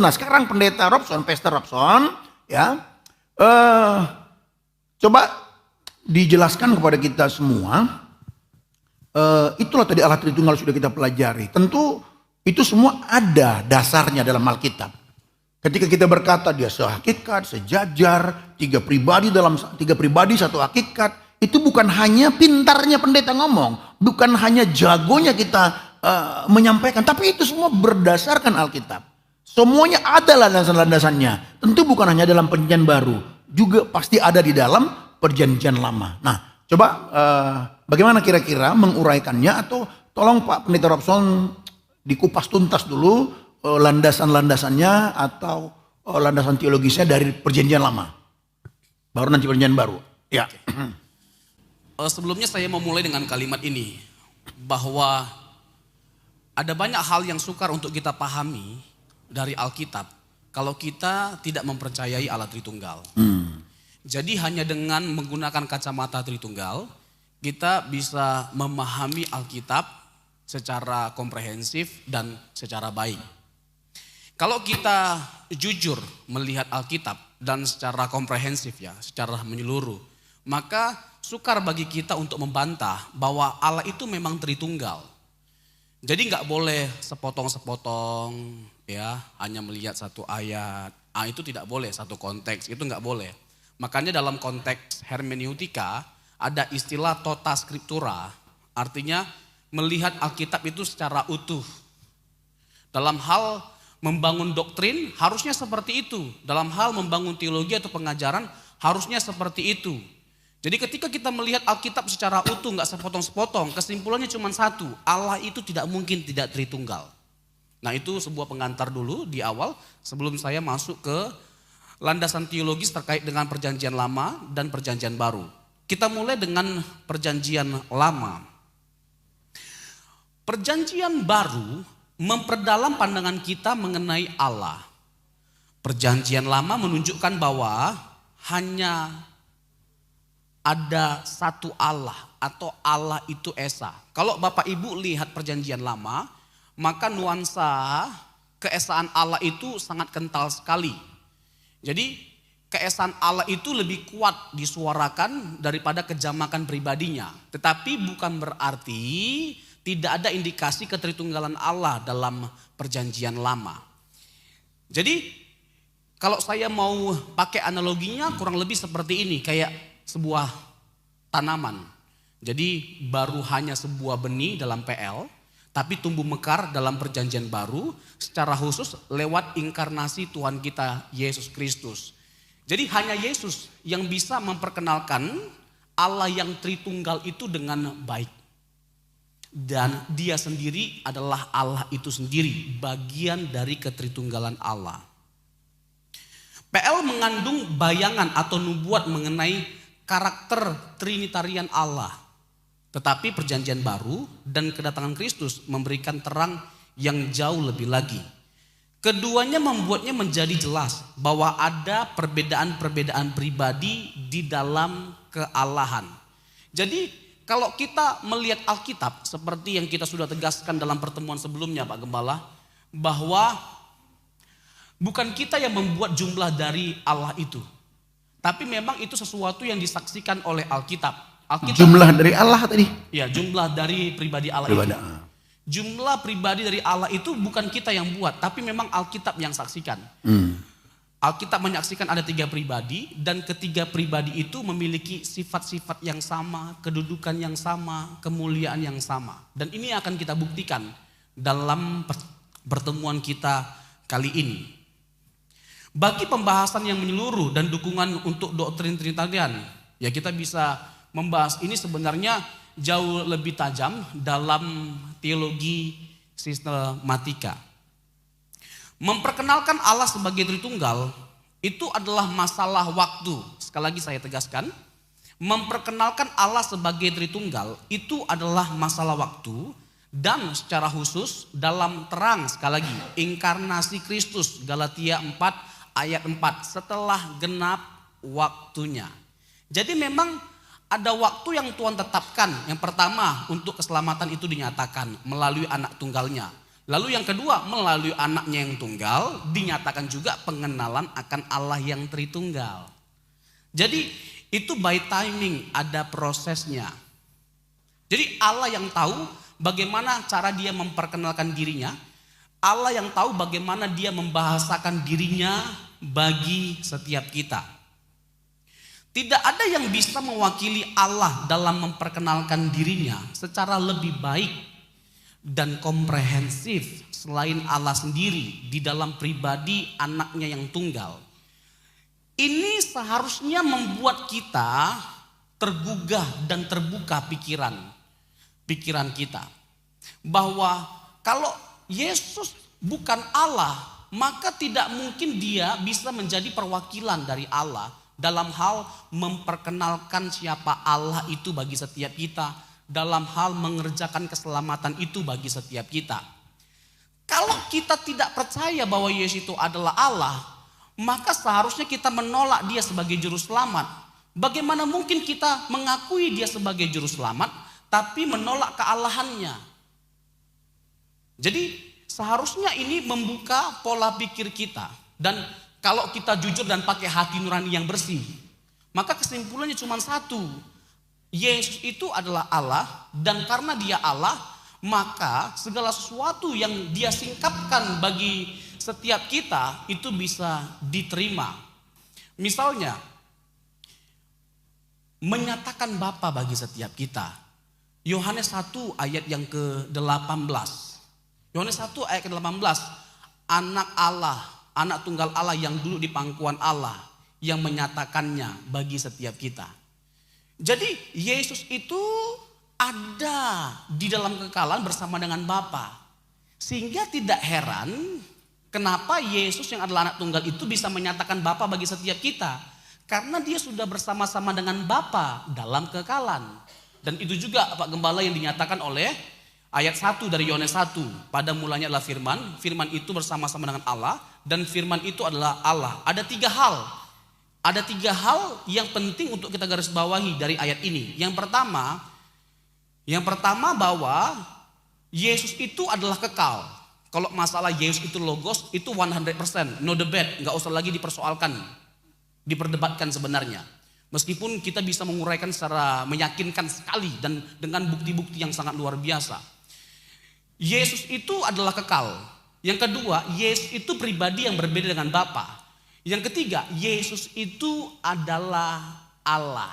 Nah sekarang pendeta Robson, Pastor Robson, ya, coba dijelaskan kepada kita semua. Itulah tadi Allah Tritunggal sudah kita pelajari. Tentu itu semua ada dasarnya dalam Alkitab. Ketika kita berkata dia sehakikat, sejajar, tiga pribadi satu hakikat, itu bukan hanya pintarnya pendeta ngomong, bukan hanya jagonya kita menyampaikan, tapi itu semua berdasarkan Alkitab. Semuanya ada landasan-landasannya. Tentu bukan hanya dalam Perjanjian Baru, juga pasti ada di dalam Perjanjian Lama. Nah, coba bagaimana kira-kira menguraikannya, atau tolong Pak Pendeta Robson dikupas tuntas dulu landasan-landasannya atau landasan teologisnya dari Perjanjian Lama, baru nanti Perjanjian Baru. Ya. Sebelumnya saya mau mulai dengan kalimat ini, bahwa ada banyak hal yang sukar untuk kita pahami dari Alkitab kalau kita tidak mempercayai Allah Tritunggal. Jadi hanya dengan menggunakan kacamata Tritunggal, kita bisa memahami Alkitab secara komprehensif dan secara baik. Kalau kita jujur melihat Alkitab dan secara komprehensif, ya, secara menyeluruh, maka sukar bagi kita untuk membantah bahwa Allah itu memang Tritunggal. Jadi nggak boleh sepotong-sepotong, ya, hanya melihat satu ayat. Itu tidak boleh, satu konteks, itu nggak boleh. Makanya dalam konteks hermeneutika ada istilah tota scriptura, artinya melihat Alkitab itu secara utuh. Dalam hal membangun doktrin harusnya seperti itu. Dalam hal membangun teologi atau pengajaran harusnya seperti itu. Jadi ketika kita melihat Alkitab secara utuh, nggak sepotong-sepotong, kesimpulannya cuma satu, Allah itu tidak mungkin tidak Tritunggal. Nah itu sebuah pengantar dulu di awal sebelum saya masuk ke landasan teologis terkait dengan Perjanjian Lama dan Perjanjian Baru. Kita mulai dengan Perjanjian Lama. Perjanjian Baru memperdalam pandangan kita mengenai Allah. Perjanjian Lama menunjukkan bahwa hanya ada satu Allah atau Allah itu Esa. Kalau Bapak Ibu lihat Perjanjian Lama, maka nuansa keesaan Allah itu sangat kental sekali. Jadi keesaan Allah itu lebih kuat disuarakan daripada kejamakan pribadinya. Tetapi bukan berarti tidak ada indikasi ketritunggalan Allah dalam Perjanjian Lama. Jadi kalau saya mau pakai analoginya kurang lebih seperti ini, kayak sebuah tanaman. Jadi baru hanya sebuah benih dalam PL, tapi tumbuh mekar dalam Perjanjian Baru secara khusus lewat inkarnasi Tuhan kita Yesus Kristus. Jadi hanya Yesus yang bisa memperkenalkan Allah yang Tritunggal itu dengan baik. Dan dia sendiri adalah Allah itu sendiri, bagian dari ketritunggalan Allah. PL mengandung bayangan atau nubuat mengenai karakter Trinitarian Allah. Tetapi Perjanjian Baru dan kedatangan Kristus memberikan terang yang jauh lebih lagi. Keduanya membuatnya menjadi jelas bahwa ada perbedaan-perbedaan pribadi di dalam kealahan. Jadi kalau kita melihat Alkitab seperti yang kita sudah tegaskan dalam pertemuan sebelumnya Pak Gembala, bahwa bukan kita yang membuat jumlah dari Allah itu. Tapi memang itu sesuatu yang disaksikan oleh Alkitab. Jumlah dari Allah tadi? Ya, jumlah dari pribadi Allah itu. Jumlah pribadi dari Allah itu bukan kita yang buat, tapi memang Alkitab yang saksikan. Alkitab menyaksikan ada 3 pribadi, dan ketiga pribadi itu memiliki sifat-sifat yang sama, kedudukan yang sama, kemuliaan yang sama. Dan ini akan kita buktikan dalam pertemuan kita kali ini. Bagi pembahasan yang menyeluruh dan dukungan untuk doktrin Trinitarian, ya kita bisa membahas ini sebenarnya jauh lebih tajam dalam teologi sistematika. Memperkenalkan Allah sebagai Tritunggal itu adalah masalah waktu. Sekali lagi saya tegaskan, memperkenalkan Allah sebagai Tritunggal itu adalah masalah waktu, dan secara khusus dalam terang, sekali lagi, inkarnasi Kristus, Galatia 4 ayat 4, setelah genap waktunya. Jadi memang ada waktu yang Tuhan tetapkan. Yang pertama, untuk keselamatan itu dinyatakan melalui anak tunggalnya. Lalu yang kedua, melalui anaknya yang tunggal dinyatakan juga pengenalan akan Allah yang Tritunggal. Jadi itu by timing, ada prosesnya. Jadi Allah yang tahu bagaimana cara dia memperkenalkan dirinya. Allah yang tahu bagaimana dia membahasakan dirinya bagi setiap kita. Tidak ada yang bisa mewakili Allah dalam memperkenalkan dirinya secara lebih baik dan komprehensif selain Allah sendiri di dalam pribadi anaknya yang tunggal. Ini seharusnya membuat kita tergugah dan terbuka pikiran kita. Bahwa kalau Yesus bukan Allah, maka tidak mungkin dia bisa menjadi perwakilan dari Allah dalam hal memperkenalkan siapa Allah itu bagi setiap kita, dalam hal mengerjakan keselamatan itu bagi setiap kita. Kalau kita tidak percaya bahwa Yesus itu adalah Allah, maka seharusnya kita menolak dia sebagai juru selamat. Bagaimana mungkin kita mengakui dia sebagai juru selamat tapi menolak kealahannya? Jadi seharusnya ini membuka pola pikir kita. Dan kalau kita jujur dan pakai hati nurani yang bersih, maka kesimpulannya cuma satu. Yesus itu adalah Allah, dan karena dia Allah, maka segala sesuatu yang dia singkapkan bagi setiap kita itu bisa diterima. Misalnya, menyatakan Bapa bagi setiap kita. Yohanes 1 ayat yang ke-18. Yohanes 1 ayat ke-18, anak Allah, anak tunggal Allah yang duduk di pangkuan Allah, yang menyatakannya bagi setiap kita. Jadi Yesus itu ada di dalam kekekalan bersama dengan Bapa. Sehingga tidak heran kenapa Yesus yang adalah anak tunggal itu bisa menyatakan Bapa bagi setiap kita. Karena dia sudah bersama-sama dengan Bapa dalam kekekalan. Dan itu juga Pak Gembala yang dinyatakan oleh ayat 1 dari Yohanes 1. Pada mulanya adalah firman. Firman itu bersama-sama dengan Allah. Dan firman itu adalah Allah. Ada 3 hal. Ada 3 hal yang penting untuk kita garis bawahi dari ayat ini. Yang pertama bahwa Yesus itu adalah kekal. Kalau masalah Yesus itu logos, itu 100%. No debate. Nggak usah lagi dipersoalkan. Diperdebatkan sebenarnya. Meskipun kita bisa menguraikan secara meyakinkan sekali. Dan dengan bukti-bukti yang sangat luar biasa. Yesus itu adalah kekal. Yang kedua, Yesus itu pribadi yang berbeda dengan Bapa. Yang ketiga, Yesus itu adalah Allah.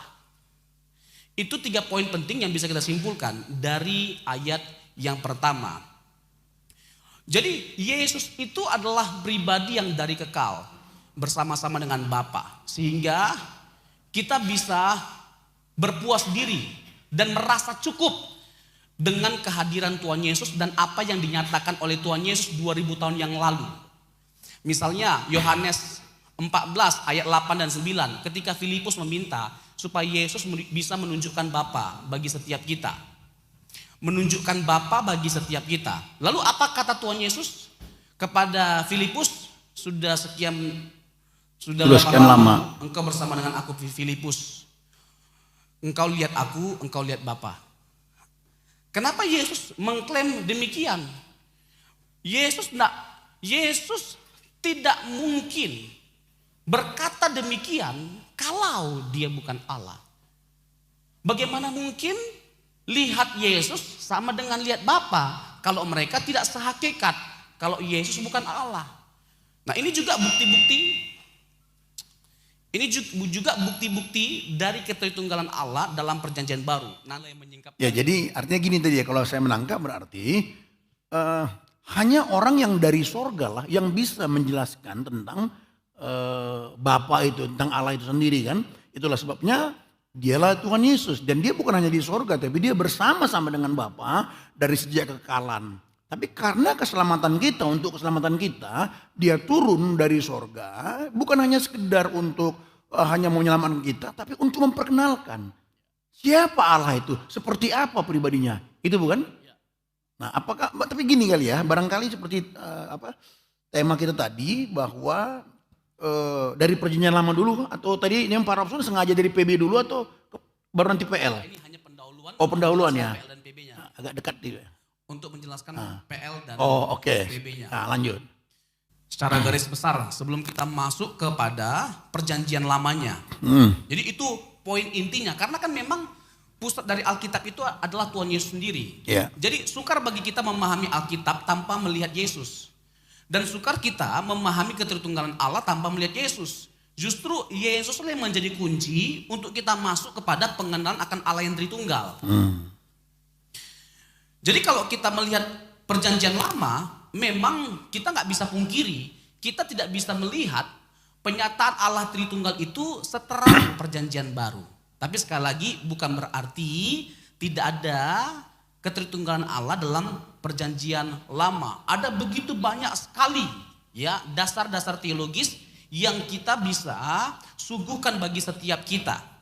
Itu 3 poin penting yang bisa kita simpulkan dari ayat yang pertama. Jadi Yesus itu adalah pribadi yang dari kekal bersama-sama dengan Bapa. Sehingga kita bisa berpuas diri dan merasa cukup dengan kehadiran Tuhan Yesus dan apa yang dinyatakan oleh Tuhan Yesus 2000 tahun yang lalu. Misalnya Yohanes 14 ayat 8 dan 9 ketika Filipus meminta supaya Yesus bisa menunjukkan Bapa bagi setiap kita. Menunjukkan Bapa bagi setiap kita. Lalu apa kata Tuhan Yesus kepada Filipus? Sudah sekian lama engkau bersama dengan aku Filipus. Engkau lihat aku, engkau lihat Bapa. Kenapa Yesus mengklaim demikian? Yesus tidak mungkin berkata demikian kalau dia bukan Allah. Bagaimana mungkin lihat Yesus sama dengan lihat Bapa kalau mereka tidak sehakikat, kalau Yesus bukan Allah? Nah, ini juga bukti-bukti dari ketritunggalan Allah dalam perjanjian baru. Ya, jadi artinya gini tadi ya, kalau saya menangkap berarti hanya orang yang dari sorga lah yang bisa menjelaskan tentang Bapa itu, tentang Allah itu sendiri kan. Itulah sebabnya dialah Tuhan Yesus. Dan dia bukan hanya di sorga, tapi dia bersama-sama dengan Bapa dari sejak kekekalan. Tapi karena keselamatan kita, untuk keselamatan kita, dia turun dari sorga, bukan hanya sekedar untuk hanya mau menyelamatkan kita, tapi untuk memperkenalkan siapa Allah itu, seperti apa pribadinya, itu bukan? Nah, apakah? Tapi gini kali ya, barangkali seperti tema kita tadi bahwa dari perjanjian lama dulu, atau tadi yang para rasul sengaja dari PB dulu atau baru nanti PL? Ini hanya pendahuluan. Oh, pendahuluan ya. PL dan PB-nya. Nah, agak dekat gitu. untuk menjelaskan PL dan Oh, oke. SBB-nya. Nah, lanjut. Secara garis besar sebelum kita masuk kepada perjanjian lamanya. Jadi itu poin intinya, karena kan memang pusat dari Alkitab itu adalah Tuhan Yesus sendiri. Iya. Jadi sukar bagi kita memahami Alkitab tanpa melihat Yesus. Dan sukar kita memahami ketritunggalan Allah tanpa melihat Yesus. Justru Yesuslah yang menjadi kunci untuk kita masuk kepada pengenalan akan Allah yang Tritunggal. Jadi kalau kita melihat perjanjian lama, memang kita nggak bisa pungkiri, kita tidak bisa melihat penyataan Allah Tritunggal itu seterang perjanjian baru. Tapi sekali lagi bukan berarti tidak ada ketritunggalan Allah dalam perjanjian lama. Ada begitu banyak sekali ya dasar-dasar teologis yang kita bisa suguhkan bagi setiap kita.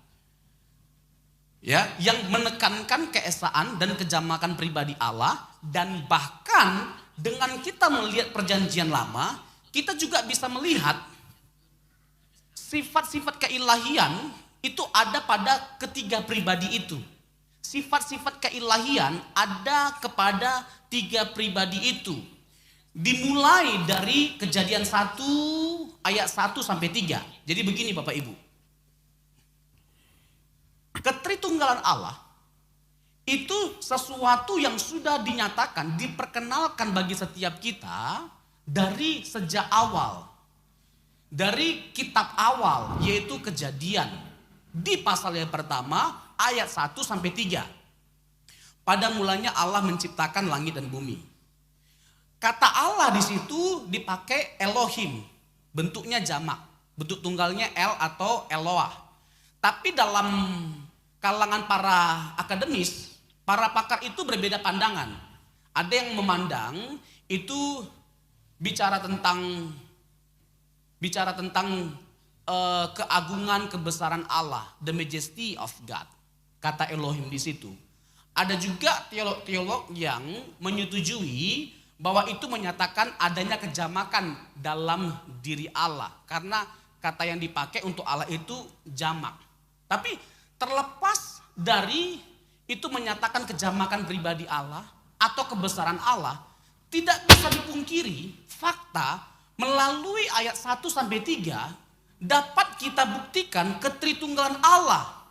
Ya, yang menekankan keesaan dan kejamakan pribadi Allah, dan bahkan dengan kita melihat perjanjian lama, kita juga bisa melihat sifat-sifat keilahian itu ada pada ketiga pribadi itu. Sifat-sifat keilahian ada kepada tiga pribadi itu. Dimulai dari Kejadian 1 ayat 1 sampai 3. Jadi begini Bapak Ibu. Ketritunggalan Allah itu sesuatu yang sudah dinyatakan, diperkenalkan bagi setiap kita dari sejak awal. Dari kitab awal, yaitu Kejadian. Di pasal yang pertama, ayat 1 sampai 3. Pada mulanya Allah menciptakan langit dan bumi. Kata Allah di situ dipakai Elohim, bentuknya jamak, bentuk tunggalnya El atau Eloah. Tapi dalam kalangan para akademis, para pakar itu berbeda pandangan. Ada yang memandang itu bicara tentang keagungan, kebesaran Allah, the majesty of God. Kata Elohim di situ. Ada juga teolog-teolog yang menyetujui bahwa itu menyatakan adanya kejamakan dalam diri Allah. Karena kata yang dipakai untuk Allah itu jamak. Tapi terlepas dari itu menyatakan kejamakan pribadi Allah atau kebesaran Allah, tidak bisa dipungkiri fakta melalui ayat 1 sampai 3 dapat kita buktikan ketritunggalan Allah.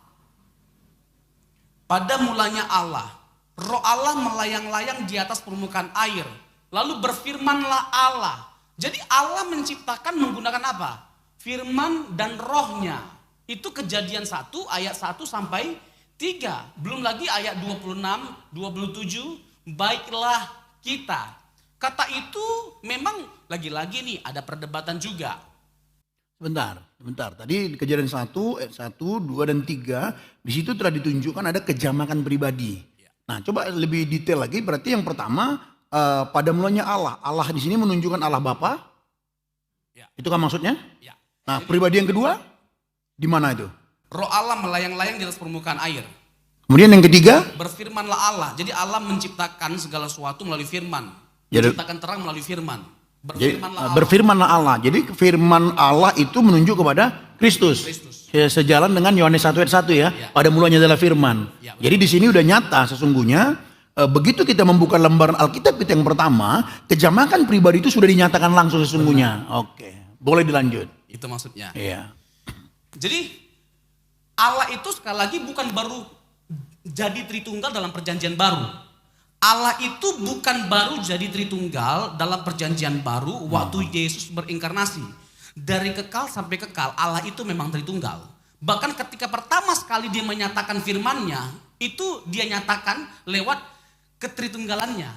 Pada mulanya Allah, Roh Allah melayang-layang di atas permukaan air, lalu berfirmanlah Allah. Jadi Allah menciptakan menggunakan apa? Firman dan rohnya. Itu Kejadian 1 ayat 1 sampai 3. Belum lagi ayat 26, 27, baiklah kita. Kata itu memang lagi-lagi nih ada perdebatan juga. Sebentar. Tadi di Kejadian 1, ayat 1, 2 dan 3, di situ telah ditunjukkan ada kejamakan pribadi. Nah, coba lebih detail lagi. Berarti yang pertama pada mulanya Allah. Allah di sini menunjukkan Allah Bapa. Ya. Itu kan maksudnya? Ya. Nah, pribadi yang kedua di mana itu? Roh Allah melayang-layang di atas permukaan air. Kemudian yang ketiga? Berfirmanlah Allah. Jadi Allah menciptakan segala sesuatu melalui firman. Jadi, menciptakan terang melalui firman. Berfirmanlah Allah. Jadi firman Allah itu menunjuk kepada Kristus. Sejalan dengan Yohanes 1 ayat 1 ya. Pada mulanya adalah firman. Ya, jadi di sini udah nyata sesungguhnya begitu kita membuka lembaran Alkitab kita yang pertama, kejamakan pribadi itu sudah dinyatakan langsung sesungguhnya. Oke. Boleh dilanjut. Itu maksudnya. Iya. Jadi Allah itu sekali lagi bukan baru jadi Tritunggal dalam perjanjian baru. Allah itu bukan baru jadi Tritunggal dalam perjanjian baru waktu Yesus berinkarnasi. Dari kekal sampai kekal Allah itu memang Tritunggal. Bahkan ketika pertama sekali dia menyatakan firman-Nya, itu dia nyatakan lewat ketritunggalannya.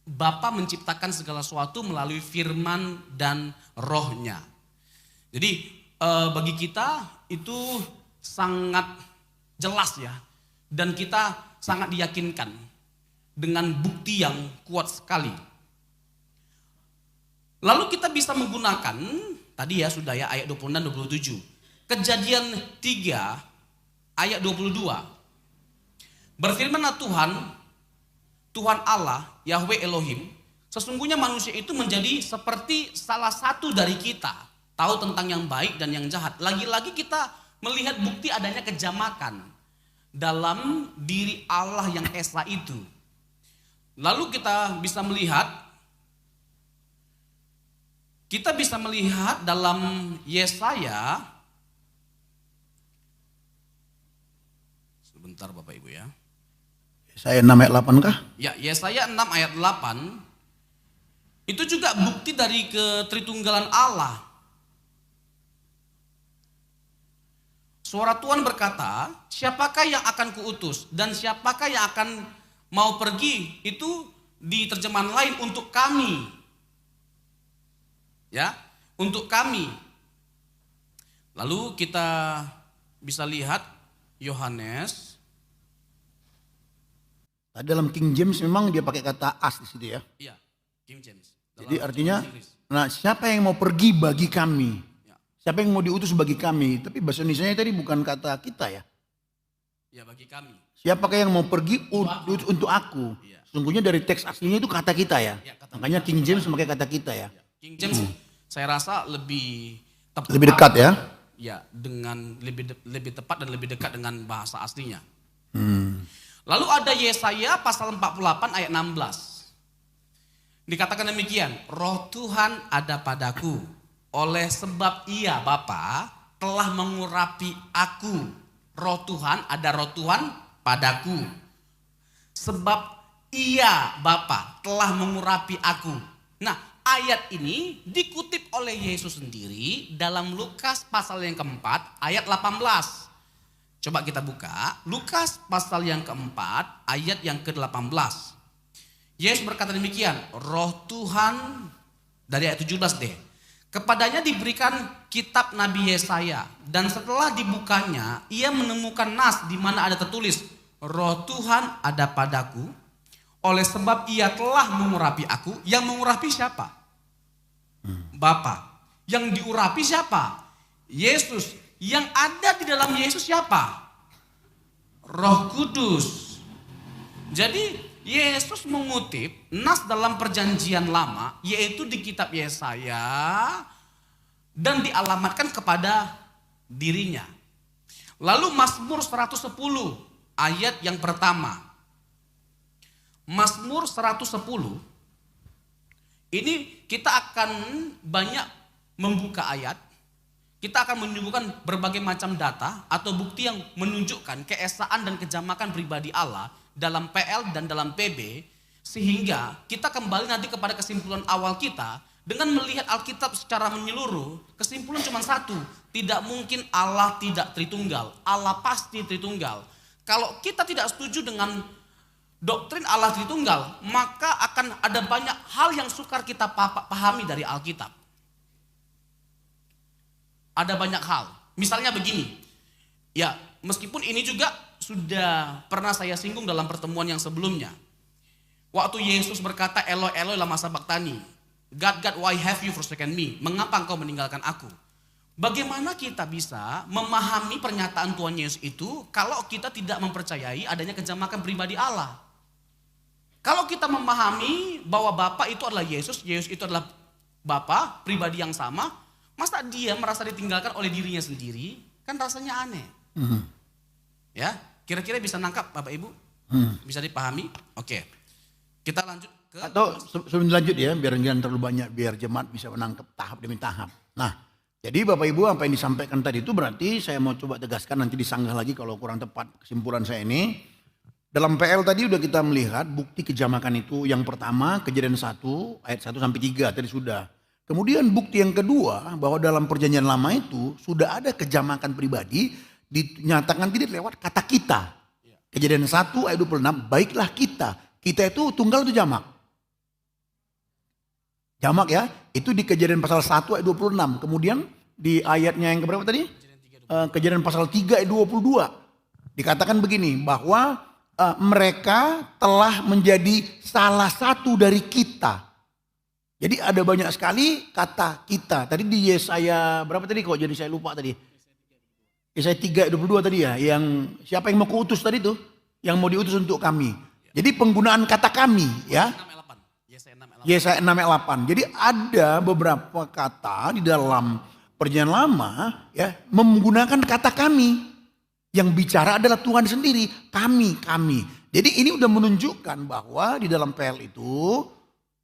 Bapa menciptakan segala sesuatu melalui firman dan rohnya. Jadi bagi kita itu sangat jelas ya. Dan kita sangat diyakinkan dengan bukti yang kuat sekali. Lalu kita bisa menggunakan, tadi ya sudah ya ayat 26 dan 27. Kejadian 3 ayat 22. Berfirmanlah Tuhan Allah, Yahweh Elohim, sesungguhnya manusia itu menjadi seperti salah satu dari kita. Tahu tentang yang baik dan yang jahat. Lagi-lagi kita melihat bukti adanya kejamakan dalam diri Allah yang esa itu. Lalu kita bisa melihat dalam Yesaya, sebentar Bapak Ibu ya. Yesaya 6 ayat 8 kah? Ya, Yesaya 6 ayat 8 itu juga bukti dari ketritunggalan Allah. Suara Tuhan berkata, siapakah yang akan kuutus dan siapakah yang akan mau pergi? Itu di terjemahan lain, untuk kami. Ya, untuk kami. Lalu kita bisa lihat Yohanes. Dalam King James memang dia pakai kata as di situ ya. Iya, King James. Jadi artinya, nah siapa yang mau pergi bagi kami? Siapa yang mau diutus bagi kami? Tapi bahasa Indonesia tadi bukan kata kita ya. Ya, bagi kami. Siapakah yang mau pergi untuk aku? Iya. Sungguhnya dari teks aslinya itu kata kita ya. Ya, Makanya King James pakai kata kita ya. King James saya rasa lebih tepat. Lebih dekat ya. Ya, dengan lebih tepat dan lebih dekat dengan bahasa aslinya. Hmm. Lalu ada Yesaya pasal 48 ayat 16. Dikatakan demikian, Roh Tuhan ada padaku, oleh sebab Ia Bapa telah mengurapi aku. Roh Tuhan, ada Roh Tuhan padaku. Sebab Ia Bapa telah mengurapi aku. Nah, ayat ini dikutip oleh Yesus sendiri dalam Lukas pasal yang keempat ayat 18. Coba kita buka Lukas pasal yang keempat ayat yang ke-18. Yesus berkata demikian, Roh Tuhan, dari ayat 17 deh. Kepadanya diberikan kitab Nabi Yesaya, dan setelah dibukanya ia menemukan nas di mana ada tertulis, Roh Tuhan ada padaku, oleh sebab Ia telah mengurapi aku. Yang mengurapi siapa? Bapa. Yang diurapi siapa? Yesus. Yang ada di dalam Yesus siapa? Roh Kudus. Jadi Yesus mengutip nas dalam perjanjian lama, yaitu di kitab Yesaya, dan dialamatkan kepada dirinya. Lalu Mazmur 110 ayat yang pertama. Mazmur 110 ini kita akan banyak membuka ayat. Kita akan menyebutkan berbagai macam data atau bukti yang menunjukkan keesaan dan kejamakan pribadi Allah dalam PL dan dalam PB, sehingga kita kembali nanti kepada kesimpulan awal kita dengan melihat Alkitab secara menyeluruh. Kesimpulan cuma satu, tidak mungkin Allah tidak Tritunggal. Allah pasti Tritunggal. Kalau kita tidak setuju dengan doktrin Allah Tritunggal, maka akan ada banyak hal yang sukar kita pahami dari Alkitab. Ada banyak hal. Misalnya begini. Ya, meskipun ini juga sudah pernah saya singgung dalam pertemuan yang sebelumnya. Waktu Yesus berkata, Eloi, Eloi lama sabachthani. God, God, why have you forsaken me? Mengapa engkau meninggalkan aku? Bagaimana kita bisa memahami pernyataan Tuhan Yesus itu kalau kita tidak mempercayai adanya kejamakan pribadi Allah? Kalau kita memahami bahwa Bapa itu adalah Yesus, Yesus itu adalah Bapa, pribadi yang sama, masa dia merasa ditinggalkan oleh dirinya sendiri? Kan rasanya aneh. Ya, kira-kira bisa nangkap Bapak Ibu? Bisa dipahami? Oke. Kita lanjut ke... Atau sebelum lanjut ya, biar jangan terlalu banyak, biar jemaat bisa menangkap tahap demi tahap. Nah, jadi Bapak Ibu apa yang disampaikan tadi itu berarti saya mau coba tegaskan, nanti disanggah lagi kalau kurang tepat kesimpulan saya ini. Dalam PL tadi udah kita melihat bukti kejamakan itu. Yang pertama Kejadian 1 ayat 1 sampai 3 tadi sudah. Kemudian bukti yang kedua bahwa dalam perjanjian lama itu sudah ada kejamakan pribadi dinyatakan tidak lewat kata kita. Kejadian 1 ayat 26, baiklah kita. Kita itu tunggal itu jamak. Jamak ya, itu di Kejadian pasal 1 ayat 26. Kemudian di ayatnya yang keberapa tadi? Kejadian pasal 3 ayat 22. Dikatakan begini, bahwa mereka telah menjadi salah satu dari kita. Jadi ada banyak sekali kata kita. Tadi di Yesaya berapa tadi kok jadi saya lupa tadi. Yesaya 3 ayat 22 tadi ya. Yang siapa yang mau kuutus tadi tuh. Yang mau diutus untuk kami. Jadi penggunaan kata kami ya. Yesaya 6 ayat 8. Jadi ada beberapa kata di dalam perjanjian lama ya menggunakan kata kami. Yang bicara adalah Tuhan sendiri. Kami. Jadi ini udah menunjukkan bahwa di dalam PL itu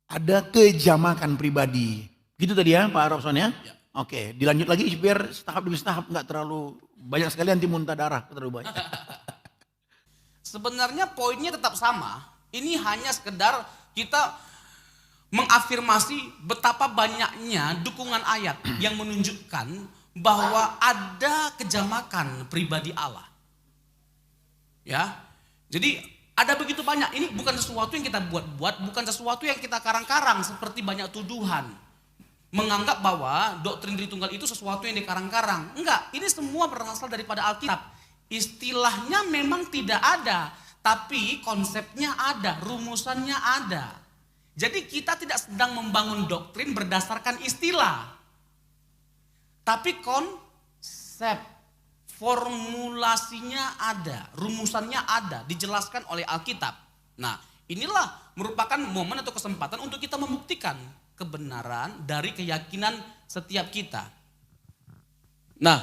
ada kejamakan pribadi. Gitu tadi ya Pak Robson ya? Ya. Oke, dilanjut lagi biar tahap demi tahap nggak terlalu banyak sekali nanti muntah darah terlalu banyak. Sebenarnya poinnya tetap sama. Ini hanya sekedar kita mengafirmasi betapa banyaknya dukungan ayat yang menunjukkan bahwa ada kejamakan pribadi Allah. Ya. Jadi ada begitu banyak. Ini bukan sesuatu yang kita buat-buat, bukan sesuatu yang kita karang-karang seperti banyak tuduhan. Menganggap bahwa doktrin Tritunggal itu sesuatu yang dikarang-karang. Enggak, ini semua berasal daripada Alkitab. Istilahnya memang tidak ada, tapi konsepnya ada, rumusannya ada. Jadi kita tidak sedang membangun doktrin berdasarkan istilah. Tapi konsep, formulasinya ada, rumusannya ada, dijelaskan oleh Alkitab. Nah, inilah merupakan momen atau kesempatan untuk kita membuktikan kebenaran dari keyakinan setiap kita. Nah,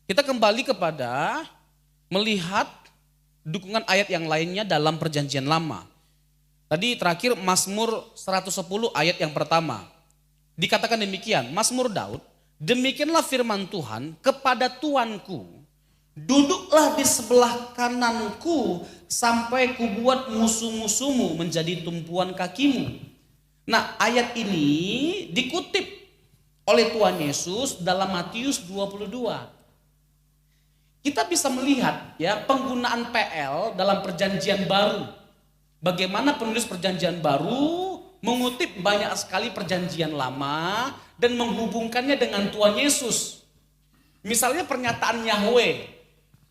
kita kembali kepada melihat dukungan ayat yang lainnya dalam Perjanjian Lama. Tadi terakhir Mazmur 110 ayat yang pertama. Dikatakan demikian, Mazmur Daud, demikianlah firman Tuhan kepada Tuanku, duduklah di sebelah kananku sampai kubuat musuh-musuhmu menjadi tumpuan kakimu. Nah, ayat ini dikutip oleh Tuhan Yesus dalam Matius 22. Kita bisa melihat ya penggunaan PL dalam Perjanjian Baru. Bagaimana penulis Perjanjian Baru mengutip banyak sekali Perjanjian Lama dan menghubungkannya dengan Tuhan Yesus. Misalnya pernyataan Yahweh,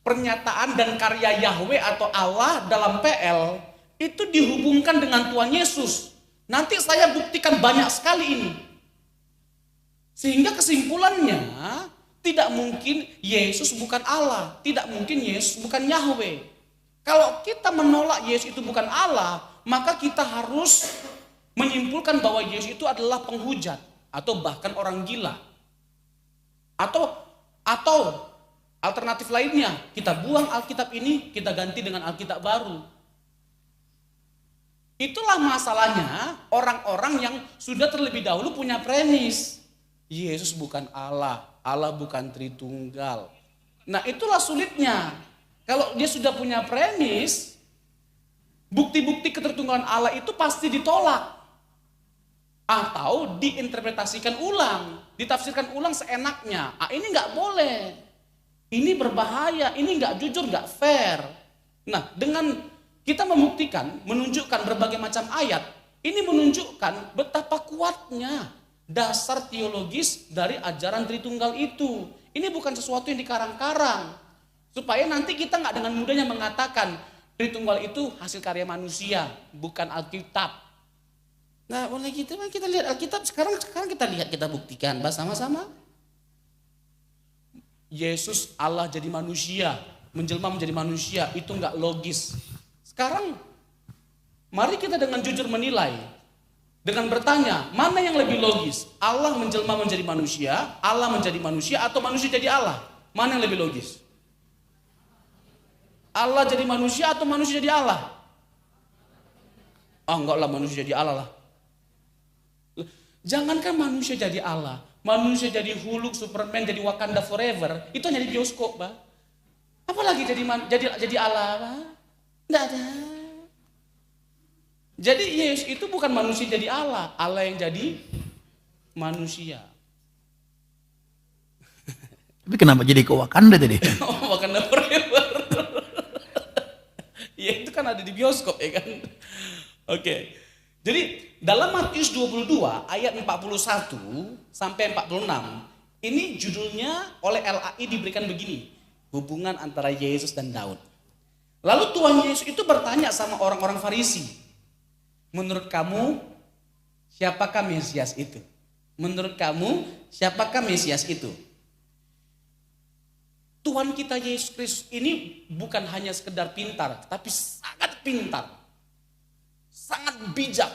pernyataan dan karya Yahweh atau Allah dalam PL itu dihubungkan dengan Tuhan Yesus. Nanti saya buktikan banyak sekali ini. Sehingga kesimpulannya tidak mungkin Yesus bukan Allah, tidak mungkin Yesus bukan Yahweh. Kalau kita menolak Yesus itu bukan Allah, maka kita harus menyimpulkan bahwa Yesus itu adalah penghujat atau bahkan orang gila. Atau alternatif lainnya, kita buang Alkitab ini, kita ganti dengan Alkitab baru. Itulah masalahnya orang-orang yang sudah terlebih dahulu punya premis. Yesus bukan Allah, Allah bukan Tritunggal. Nah, itulah sulitnya. Kalau dia sudah punya premis, bukti-bukti ketertunggalan Allah itu pasti ditolak. Atau diinterpretasikan ulang, ditafsirkan ulang seenaknya. Ini nggak boleh. Ini berbahaya, ini nggak jujur, nggak fair. Nah, dengan kita membuktikan, menunjukkan berbagai macam ayat, ini menunjukkan betapa kuatnya dasar teologis dari ajaran Tritunggal itu. Ini bukan sesuatu yang dikarang-karang. Supaya nanti kita nggak dengan mudahnya mengatakan Tritunggal itu hasil karya manusia, bukan Alkitab. Nah, oleh gitu kan kita lihat Alkitab, sekarang kita lihat, kita buktikan bersama-sama. Yesus Allah jadi manusia, menjelma menjadi manusia, itu nggak logis. Sekarang mari kita dengan jujur menilai, dengan bertanya, mana yang lebih logis? Allah menjelma menjadi manusia, Allah menjadi manusia, atau manusia jadi Allah? Mana yang lebih logis? Allah jadi manusia atau manusia jadi Allah? Enggak lah, manusia jadi Allah lah. Jangankan manusia jadi Allah, manusia jadi Hulk, Superman, jadi Wakanda forever, itu hanya di bioskop, Pak. Apalagi jadi Allah, Pak? Enggak ada. Jadi Yesus itu bukan manusia jadi Allah, Allah yang jadi manusia. Tapi kenapa jadi ke Wakanda tadi? Wakanda forever. Ya itu kan ada di bioskop ya kan. Oke. Jadi dalam Matius 22 ayat 41 sampai 46, ini judulnya oleh LAI diberikan begini, hubungan antara Yesus dan Daud. Lalu Tuhan Yesus itu bertanya sama orang-orang Farisi, menurut kamu siapakah Mesias itu? Menurut kamu siapakah Mesias itu? Tuhan kita Yesus Kristus ini bukan hanya sekedar pintar, tapi sangat pintar. Sangat bijak,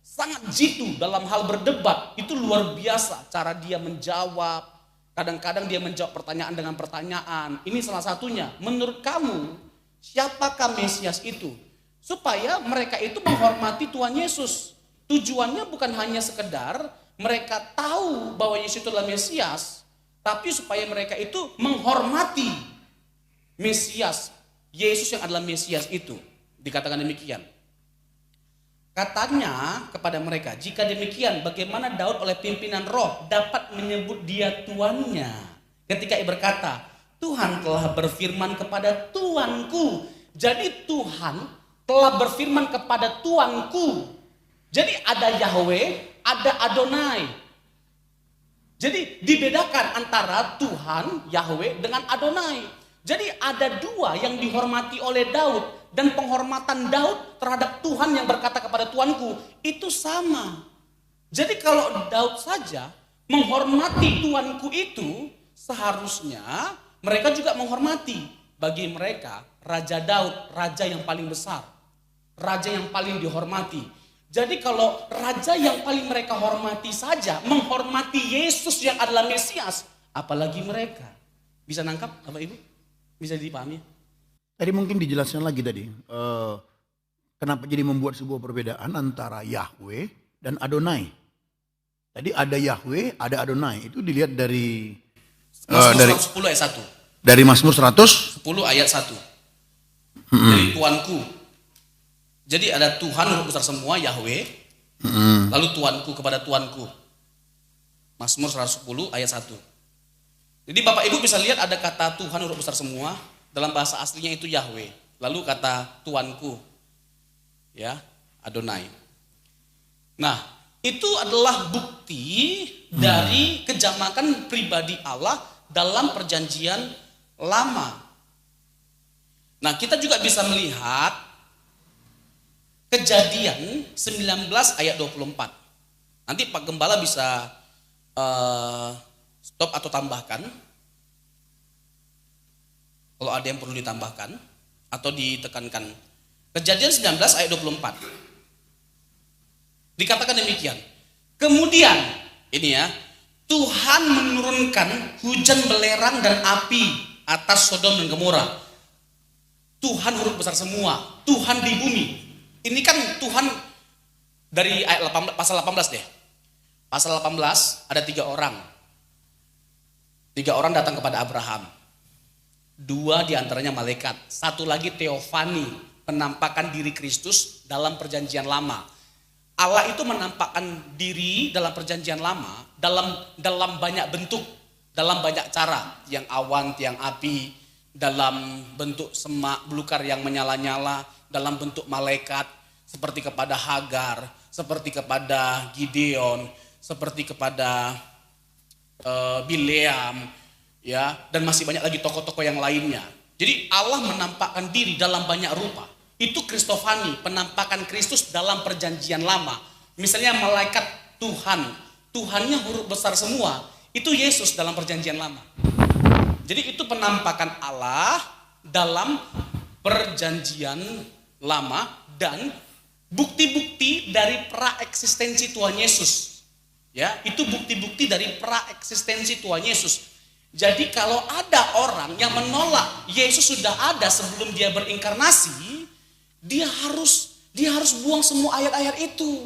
sangat jitu dalam hal berdebat. Itu luar biasa cara dia menjawab. Kadang-kadang dia menjawab pertanyaan dengan pertanyaan. Ini salah satunya. Menurut kamu, siapakah Mesias itu. Supaya mereka itu menghormati Tuhan Yesus. Tujuannya bukan hanya sekedar mereka tahu bahwa Yesus itu adalah Mesias, tapi supaya mereka itu menghormati Mesias, Yesus yang adalah Mesias itu. Dikatakan demikian. Katanya kepada mereka, jika demikian bagaimana Daud oleh pimpinan roh dapat menyebut dia tuannya. Ketika ia berkata, Tuhan telah berfirman kepada Tuanku. Jadi Tuhan telah berfirman kepada Tuanku. Jadi ada Yahweh, ada Adonai. Jadi dibedakan antara Tuhan, Yahweh dengan Adonai. Jadi ada dua yang dihormati oleh Daud. Dan penghormatan Daud terhadap Tuhan yang berkata kepada Tuanku itu sama. Jadi kalau Daud saja menghormati Tuanku itu, seharusnya mereka juga menghormati. Bagi mereka Raja Daud, raja yang paling besar, raja yang paling dihormati. Jadi kalau raja yang paling mereka hormati saja menghormati Yesus yang adalah Mesias, apalagi mereka. Bisa nangkap Bapak Ibu? Bisa dipahami? Tadi mungkin dijelaskan lagi tadi, kenapa jadi membuat sebuah perbedaan antara Yahweh dan Adonai. Tadi ada Yahweh, ada Adonai. Itu dilihat dari Mazmur 110 ayat 1. Dari Mazmur 110 ayat 1. Dari Tuanku. Jadi ada Tuhan huruf besar semua, Yahweh. Lalu Tuanku kepada Tuanku. Mazmur 110 ayat 1. Jadi Bapak Ibu bisa lihat ada kata Tuhan huruf besar semua. Dalam bahasa aslinya itu Yahweh. Lalu kata Tuanku, ya, Adonai. Nah, itu adalah bukti dari kejamakan pribadi Allah dalam perjanjian lama. Nah, kita juga bisa melihat Kejadian 19 ayat 24. Nanti Pak Gembala bisa stop atau tambahkan. Kalau ada yang perlu ditambahkan atau ditekankan. Kejadian 19 ayat 24. Dikatakan demikian. Kemudian, ini ya, Tuhan menurunkan hujan belerang dan api atas Sodom dan Gomora. Tuhan huruf besar semua, Tuhan di bumi. Ini kan Tuhan dari ayat 18, pasal 18 deh. Pasal 18 ada 3 orang. 3 orang datang kepada Abraham. 2 diantaranya malaikat, 1 lagi teofani, penampakan diri Kristus dalam perjanjian lama. Allah itu menampakkan diri dalam perjanjian lama dalam banyak bentuk, dalam banyak cara, yang awan, tiang api, dalam bentuk semak belukar yang menyala-nyala, dalam bentuk malaikat, seperti kepada Hagar, seperti kepada Gideon, seperti kepada Bileam, ya, dan masih banyak lagi tokoh-tokoh yang lainnya. Jadi Allah menampakkan diri dalam banyak rupa. Itu Kristofani, penampakan Kristus dalam perjanjian lama. Misalnya malaikat Tuhan, Tuhannya huruf besar semua, itu Yesus dalam perjanjian lama. Jadi itu penampakan Allah dalam perjanjian lama dan bukti-bukti dari praeksistensi Tuhan Yesus. Ya, itu bukti-bukti dari praeksistensi Tuhan Yesus. Jadi kalau ada orang yang menolak Yesus sudah ada sebelum dia berinkarnasi, dia harus buang semua ayat-ayat itu.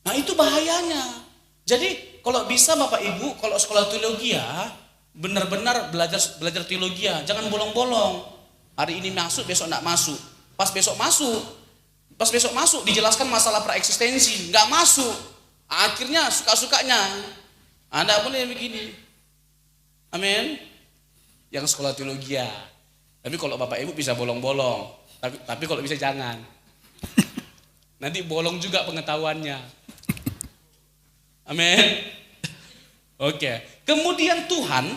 Nah, itu bahayanya. Jadi kalau bisa Bapak Ibu, kalau sekolah teologi ya, benar-benar belajar teologi ya, jangan bolong-bolong. Hari ini masuk, besok enggak masuk. Pas besok masuk dijelaskan masalah praeksistensi, enggak masuk. Akhirnya suka-sukanya. Anda boleh begini. Amin. Yang sekolah teologi ya. Tapi kalau Bapak Ibu bisa bolong-bolong. Tapi kalau bisa jangan. Nanti bolong juga pengetahuannya. Amin. Oke. Kemudian Tuhan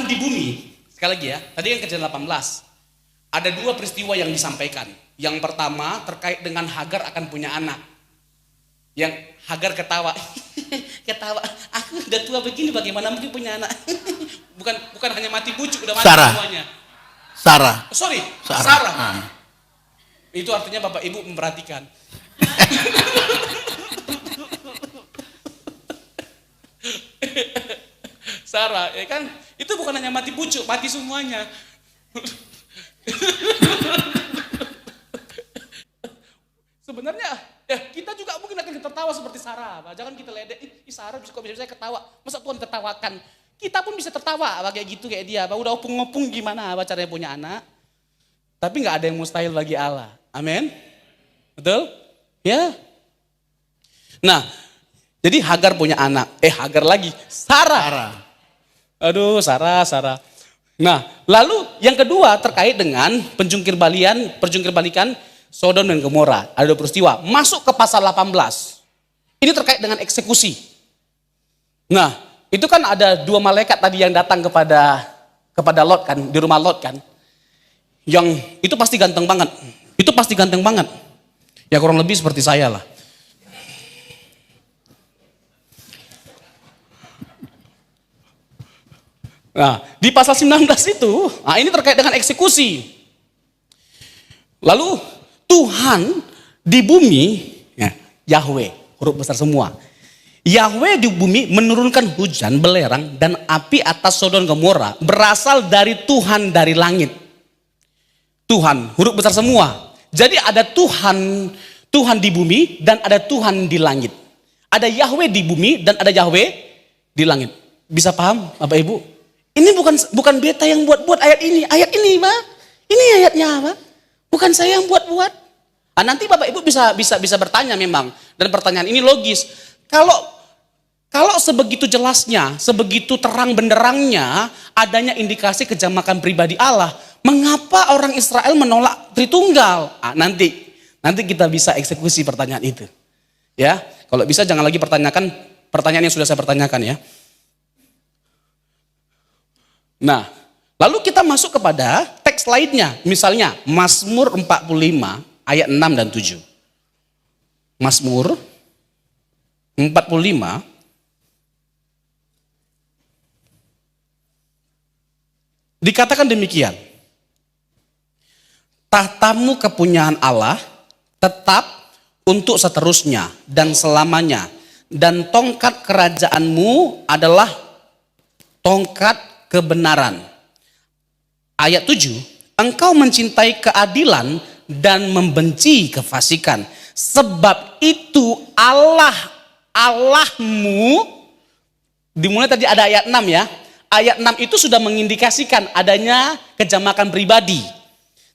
di bumi. Sekali lagi ya. Tadi yang Kejadian 18. Ada 2 peristiwa yang disampaikan. Yang pertama terkait dengan Hagar akan punya anak. Yang Hagar ketawa. Ketawa. Aku udah tua begini bagaimana mungkin punya anak. bukan hanya mati pucuk, udah mati semuanya. Sarah. Sarah. Itu artinya Bapak Ibu memperhatikan. Sarah, ya kan? Itu bukan hanya mati pucuk, mati semuanya. Sebenarnya ya kita juga mungkin akan tertawa seperti Sarah. Jangan kita ledek, Sarah kok bisa ketawa. Masa Tuhan tertawakan? Kita pun bisa tertawa kayak gitu kayak dia. Udah opung-opung gimana caranya punya anak. Tapi nggak ada yang mustahil bagi Allah. Amin. Betul? Ya. Nah, jadi Hagar punya anak. Hagar lagi. Sarah. Aduh, Sarah. Nah, lalu yang kedua terkait dengan perjungkir balikan Sodom dan Gomora. Ada 2 peristiwa. Masuk ke pasal 18. Ini terkait dengan eksekusi. Nah, itu kan ada 2 malaikat tadi yang datang kepada Lot kan, di rumah Lot kan. Yang itu pasti ganteng banget. Ya kurang lebih seperti saya lah. Nah, di pasal 19 itu, ini terkait dengan eksekusi. Lalu Tuhan di bumi, ya, Yahweh, huruf besar semua. Yahweh di bumi menurunkan hujan, belerang, dan api atas Sodom dan Gomora berasal dari Tuhan dari langit. Tuhan, huruf besar semua. Jadi ada Tuhan di bumi dan ada Tuhan di langit. Ada Yahweh di bumi dan ada Yahweh di langit. Bisa paham Bapak Ibu? Ini bukan beta yang buat ayat ini. Ayat ini, Pak. Ini ayatnya, Pak. Bukan saya yang buat-buat. Nanti Bapak Ibu bisa bertanya memang. Dan pertanyaan ini logis. Kalau sebegitu jelasnya, sebegitu terang benderangnya adanya indikasi kejamakan pribadi Allah, mengapa orang Israel menolak Tritunggal? Nanti kita bisa eksekusi pertanyaan itu. Ya, kalau bisa jangan lagi pertanyakan pertanyaan yang sudah saya pertanyakan ya. Nah, lalu kita masuk kepada teks lainnya. Misalnya Mazmur 45 ayat 6 dan 7. Mazmur 45 dikatakan demikian. Tahtamu kepunyaan Allah tetap untuk seterusnya dan selamanya. Dan tongkat kerajaanmu adalah tongkat kebenaran. Ayat 7, engkau mencintai keadilan dan membenci kefasikan. Sebab itu Allahmu, dimulai tadi ada ayat 6 ya. Ayat 6 itu sudah mengindikasikan adanya kejamakan pribadi.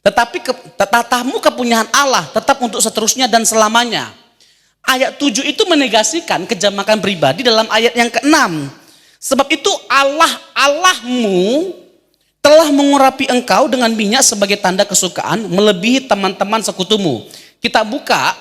Tetapi tahtamu kepunyaan Allah tetap untuk seterusnya dan selamanya. Ayat 7 itu menegasikan kejamakan pribadi dalam ayat yang ke-6. Sebab itu Allahmu telah mengurapi engkau dengan minyak sebagai tanda kesukaan melebihi teman-teman sekutumu. Kita buka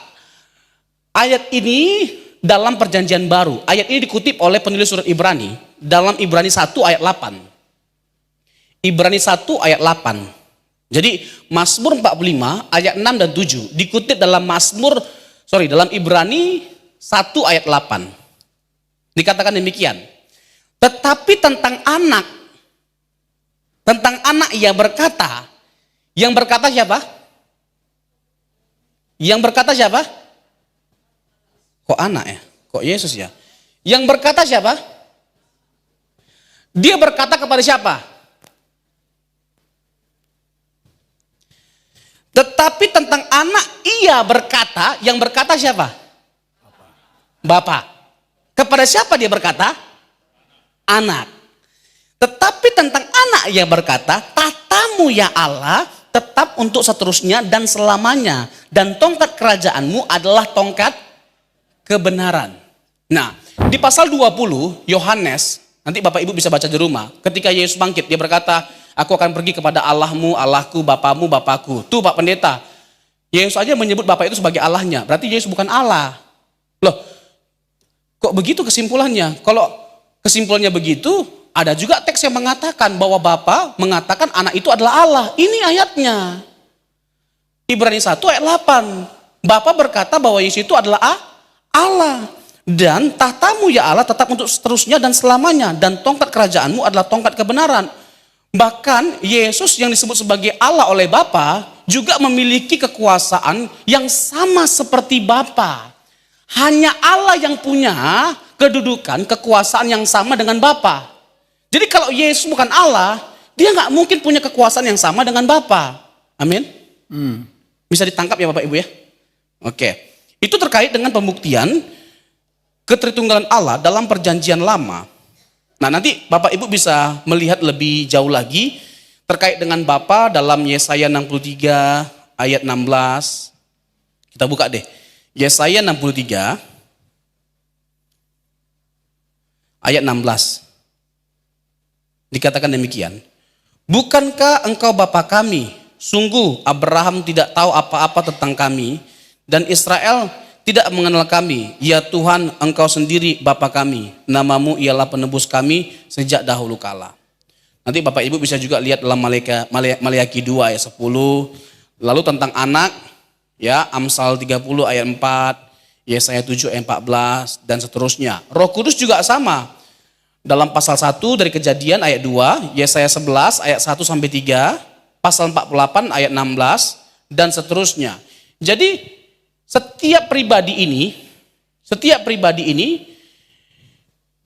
ayat ini dalam perjanjian baru. Ayat ini dikutip oleh penulis surat Ibrani dalam Ibrani 1 ayat 8. Ibrani 1 ayat 8. Jadi Mazmur 45 ayat 6 dan 7 dikutip dalam dalam Ibrani 1 ayat 8. Dikatakan demikian. Tetapi tentang anak ia berkata, yang berkata siapa? Yang berkata siapa? Kok anak ya? Kok Yesus ya? Yang berkata siapa? Dia berkata kepada siapa? Tetapi tentang anak ia berkata, yang berkata siapa? Bapa. Kepada siapa dia berkata? Anak. Tetapi tentang anak ia berkata, tahtamu ya Allah tetap untuk seterusnya dan selamanya. Dan tongkat kerajaanmu adalah tongkat kebenaran. Nah, di pasal 20 Yohanes, nanti Bapak Ibu bisa baca di rumah. Ketika Yesus bangkit, dia berkata, aku akan pergi kepada Allahmu, Allahku, Bapamu, Bapakku. Tuh Pak Pendeta, Yesus aja menyebut Bapak itu sebagai Allahnya. Berarti Yesus bukan Allah. Loh, kok begitu kesimpulannya? Kalau kesimpulannya begitu, ada juga teks yang mengatakan bahwa Bapa mengatakan anak itu adalah Allah. Ini ayatnya. Ibrani 1 ayat 8. Bapa berkata bahwa Yesus itu adalah Allah. Dan tahtamu ya Allah tetap untuk seterusnya dan selamanya. Dan tongkat kerajaanmu adalah tongkat kebenaran. Bahkan Yesus yang disebut sebagai Allah oleh Bapa juga memiliki kekuasaan yang sama seperti Bapa. Hanya Allah yang punya kedudukan, kekuasaan yang sama dengan Bapa. Jadi kalau Yesus bukan Allah, dia dia nggak mungkin punya kekuasaan yang sama dengan Bapa. Amin. Bisa ditangkap ya Bapak Ibu ya? Oke. Itu terkait dengan pembuktian ketritunggalan Allah dalam perjanjian lama. Nah nanti Bapak Ibu bisa melihat lebih jauh lagi terkait dengan Bapa dalam Yesaya 63 ayat 16. Kita buka deh. Yesaya 63 ayat 16. Dikatakan demikian. Bukankah engkau Bapa kami? Sungguh Abraham tidak tahu apa-apa tentang kami dan Israel tidak mengenal kami. Ya Tuhan, engkau sendiri Bapa kami. Namamu ialah penebus kami sejak dahulu kala. Nanti Bapak Ibu bisa juga lihat dalam Maleakhi 2 ayat 10. Lalu tentang anak, ya Amsal 30 ayat 4, Yesaya 7 ayat 14 dan seterusnya. Roh Kudus juga sama. Dalam pasal 1 dari Kejadian ayat 2, Yesaya 11 ayat 1 sampai 3, pasal 48 ayat 16 dan seterusnya. Jadi setiap pribadi ini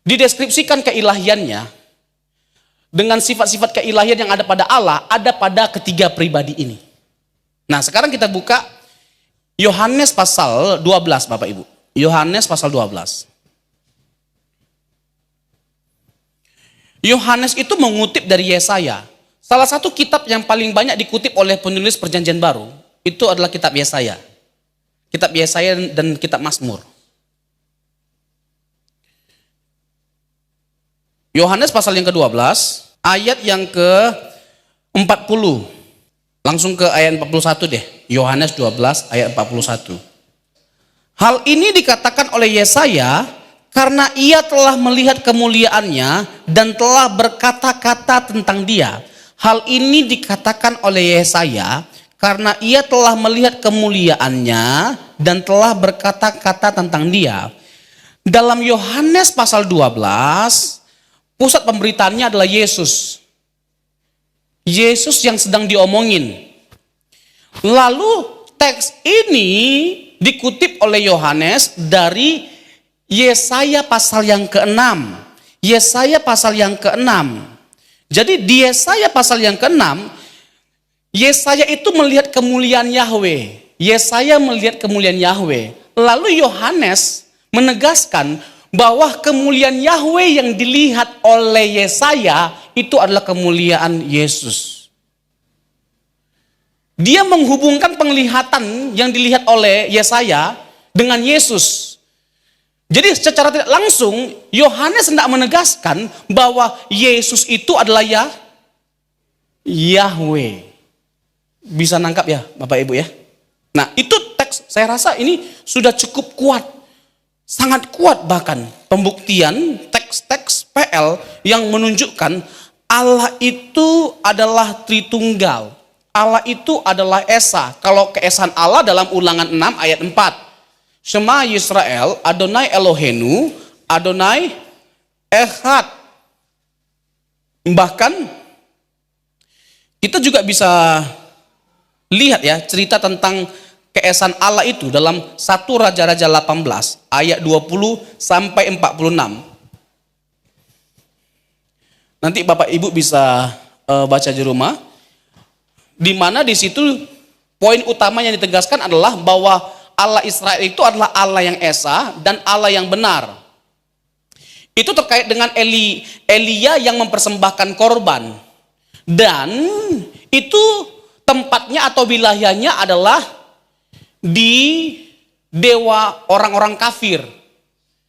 dideskripsikan keilahiannya dengan sifat-sifat keilahian yang ada pada Allah, ada pada ketiga pribadi ini. Nah, sekarang kita buka Yohanes pasal 12 Bapak Ibu. Yohanes pasal 12. Yohanes itu mengutip dari Yesaya. Salah satu kitab yang paling banyak dikutip oleh penulis Perjanjian Baru itu adalah kitab Yesaya. Kitab Yesaya dan kitab Mazmur. Yohanes pasal yang ke-12, ayat yang ke-40. Langsung ke ayat 41 deh. Yohanes 12 ayat 41. Hal ini dikatakan oleh Yesaya karena ia telah melihat kemuliaannya dan telah berkata-kata tentang dia. Hal ini dikatakan oleh Yesaya karena ia telah melihat kemuliaannya dan telah berkata-kata tentang dia. Dalam Yohanes pasal 12, pusat pemberitaannya adalah Yesus. Yesus yang sedang diomongin. Lalu teks ini dikutip oleh Yohanes dari Yesaya pasal yang ke-6. Yesaya pasal yang ke-6. Jadi di Yesaya pasal yang ke-6, Yesaya itu melihat kemuliaan Yahweh. Yesaya melihat kemuliaan Yahweh. Lalu Yohanes menegaskan bahwa kemuliaan Yahweh yang dilihat oleh Yesaya itu adalah kemuliaan Yesus. Dia menghubungkan penglihatan yang dilihat oleh Yesaya dengan Yesus. Jadi secara tidak langsung Yohanes hendak menegaskan bahwa Yesus itu adalah Yahweh. Bisa nangkap ya Bapak Ibu ya. Nah itu teks saya rasa ini sudah cukup kuat. Sangat kuat bahkan pembuktian teks-teks PL yang menunjukkan Allah itu adalah Tritunggal. Allah itu adalah Esa. Kalau keesaan Allah dalam Ulangan 6 ayat 4. Shema Yisrael, Adonai Elohenu, Adonai Echad. Bahkan kita juga bisa lihat ya cerita tentang keesaan Allah itu dalam 1 Raja-Raja 18 ayat 20 sampai 46. Nanti Bapak Ibu bisa baca di rumah. Di mana di situ poin utama yang ditegaskan adalah bahwa Allah Israel itu adalah Allah yang esa dan Allah yang benar. Itu terkait dengan Elia yang mempersembahkan korban. Dan itu tempatnya atau wilayahnya adalah di dewa orang-orang kafir.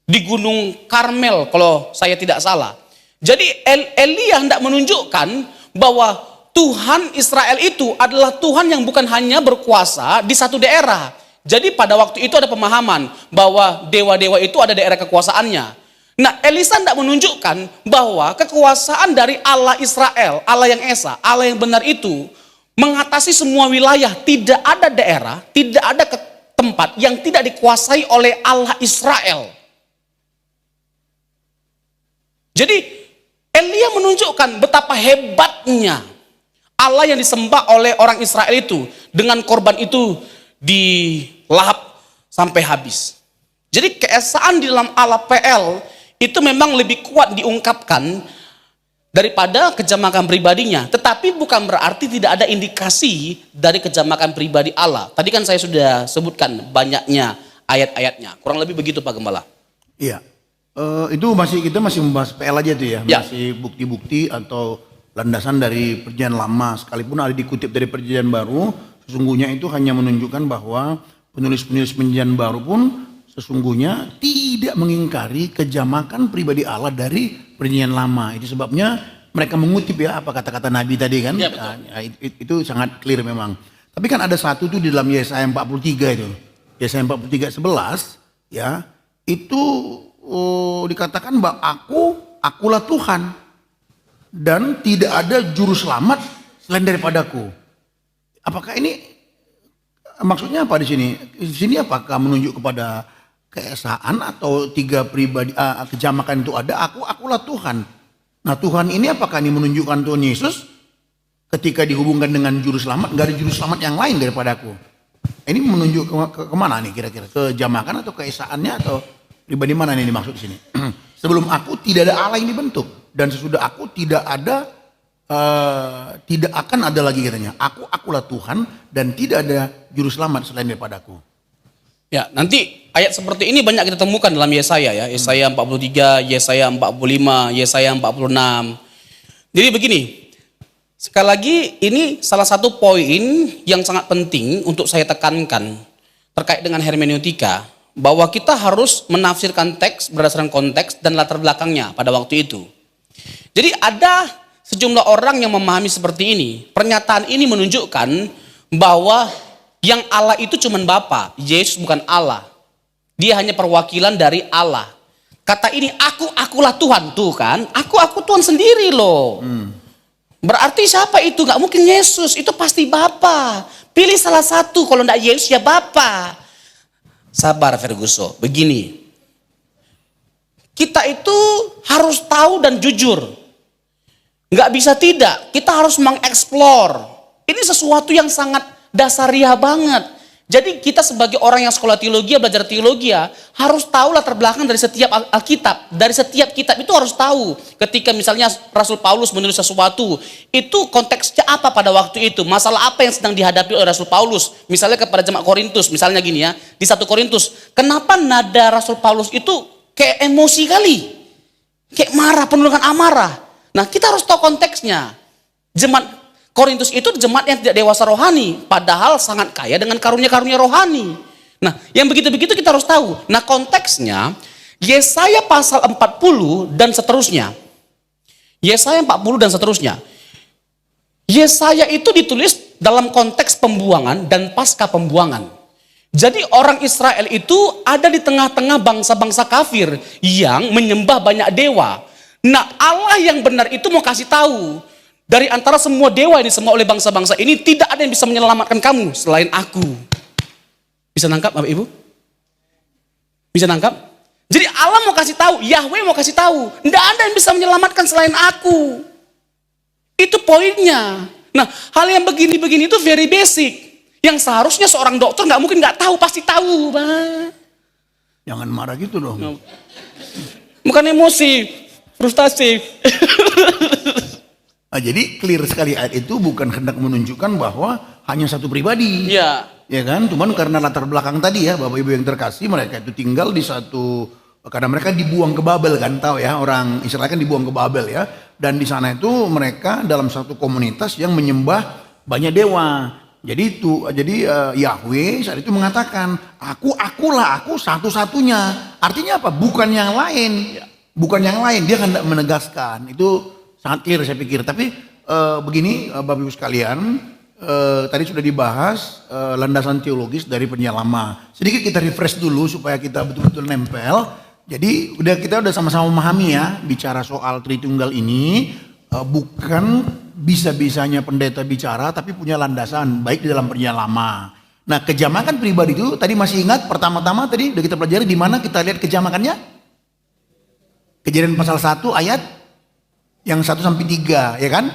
Di Gunung Karmel kalau saya tidak salah. Jadi Elia hendak menunjukkan bahwa Tuhan Israel itu adalah Tuhan yang bukan hanya berkuasa di satu daerah. Jadi pada waktu itu ada pemahaman bahwa dewa-dewa itu ada daerah kekuasaannya. Nah Elisa hendak menunjukkan bahwa kekuasaan dari Allah Israel, Allah yang esa, Allah yang benar itu mengatasi semua wilayah. Tidak ada daerah, tidak ada tempat yang tidak dikuasai oleh Allah Israel. Jadi Elia menunjukkan betapa hebatnya Allah yang disembah oleh orang Israel itu. Dengan korban itu dilahap sampai habis. Jadi keesaan di dalam Allah PL itu memang lebih kuat diungkapkan daripada kejamakan pribadinya. Tetapi bukan berarti tidak ada indikasi dari kejamakan pribadi Allah. Tadi kan saya sudah sebutkan banyaknya ayat-ayatnya. Kurang lebih begitu Pak Gembala. Iya. Itu kita masih membahas PL aja tuh ya. Ya. Masih bukti-bukti atau landasan dari perjanjian lama. Sekalipun ada dikutip dari perjanjian baru, sesungguhnya itu hanya menunjukkan bahwa penulis-penulis perjanjian baru pun sesungguhnya tidak mengingkari kejamakan pribadi Allah dari perjanjian lama. Itu sebabnya mereka mengutip ya apa kata-kata Nabi tadi kan. Ya, betul. Nah, itu sangat clear memang. Tapi kan ada satu tuh di dalam Yesaya 43 itu. Yesaya 43:11 ya. Itu dikatakan bahwa akulah Tuhan dan tidak ada juru selamat selain daripadaku. Apakah ini maksudnya apa di sini? Di sini apakah menunjuk kepada keesaan atau tiga pribadi kejamakan itu ada? Akulah Tuhan. Nah Tuhan ini apakah ini menunjukkan Tuhan Yesus ketika dihubungkan dengan juru selamat? Nggak ada juru selamat yang lain daripadaku. Ini menunjuk kemana nih kira-kira? Kejamakan atau keesaannya atau pribadi mana nih dimaksud di sini? Sebelum aku tidak ada Allah yang dibentuk dan sesudah aku tidak ada tidak akan ada lagi katanya. Akulah Tuhan dan tidak ada juru selamat selain daripadaku. Ya, nanti ayat seperti ini banyak kita temukan dalam Yesaya ya. Yesaya 43, Yesaya 45, Yesaya 46. Jadi begini, sekali lagi ini salah satu poin yang sangat penting untuk saya tekankan terkait dengan hermeneutika, bahwa kita harus menafsirkan teks berdasarkan konteks dan latar belakangnya pada waktu itu. Jadi ada sejumlah orang yang memahami seperti ini. Pernyataan ini menunjukkan bahwa yang Allah itu cuma Bapa, Yesus bukan Allah. Dia hanya perwakilan dari Allah. Kata ini akulah Tuhan, tuh kan? Aku Tuhan sendiri loh. Berarti siapa itu? Gak mungkin Yesus, itu pasti Bapa. Pilih salah satu, kalau tidak Yesus ya Bapa. Sabar Ferguson, begini. Kita itu harus tahu dan jujur. Nggak bisa tidak, kita harus mengeksplor. Ini sesuatu yang sangat dasariah banget. Jadi kita sebagai orang yang sekolah teologi, belajar teologi harus tahu latar belakang dari setiap Alkitab. Dari setiap kitab itu harus tahu. Ketika misalnya Rasul Paulus menulis sesuatu, itu konteksnya apa pada waktu itu? Masalah apa yang sedang dihadapi oleh Rasul Paulus? Misalnya kepada jemaat Korintus, misalnya gini ya, di 1 Korintus. Kenapa nada Rasul Paulus itu kayak emosi kali? Kayak marah, penuh dengan amarah. Nah kita harus tahu konteksnya. Jemaat Korintus itu jemaat yang tidak dewasa rohani, padahal sangat kaya dengan karunia-karunia rohani. Nah, yang begitu-begitu kita harus tahu. Nah, konteksnya Yesaya pasal 40 dan seterusnya. Yesaya 40 dan seterusnya. Yesaya itu ditulis dalam konteks pembuangan dan pasca pembuangan. Jadi orang Israel itu ada di tengah-tengah bangsa-bangsa kafir yang menyembah banyak dewa. Nah, Allah yang benar itu mau kasih tahu, dari antara semua dewa yang disembah oleh bangsa-bangsa ini, tidak ada yang bisa menyelamatkan kamu selain aku. Bisa nangkap Bapak Ibu? Bisa nangkap? Jadi Allah mau kasih tahu, Yahweh mau kasih tahu, tidak ada yang bisa menyelamatkan selain aku. Itu poinnya. Nah, hal yang begini-begini itu very basic. Yang seharusnya seorang dokter nggak mungkin nggak tahu, pasti tahu, Pak. Jangan marah gitu dong. Bukan emosi, frustasi. Nah, jadi clear sekali ayat itu bukan hendak menunjukkan bahwa hanya satu pribadi. Iya. Ya kan? Cuman karena latar belakang tadi ya, Bapak Ibu yang terkasih, mereka itu tinggal di satu, karena mereka dibuang ke Babel kan, tahu ya, orang Israel kan dibuang ke Babel ya. Dan di sana itu mereka dalam satu komunitas yang menyembah banyak dewa. Jadi Yahweh saat itu mengatakan, akulah aku satu-satunya. Artinya apa? Bukan yang lain. Bukan yang lain, dia hendak menegaskan. Itu sangat clear saya pikir. Tapi begini Bapak Ibu sekalian, tadi sudah dibahas landasan teologis dari perjanjian lama. Sedikit kita refresh dulu supaya kita betul-betul nempel. Jadi kita udah sama-sama memahami ya, bicara soal Tritunggal ini bukan bisa-bisanya pendeta bicara, tapi punya landasan baik di dalam perjanjian lama. Nah, kejamakan pribadi itu tadi masih ingat pertama-tama tadi udah kita pelajari di mana kita lihat kejamakannya? Kejadian pasal 1 ayat yang 1 sampai 3 ya kan?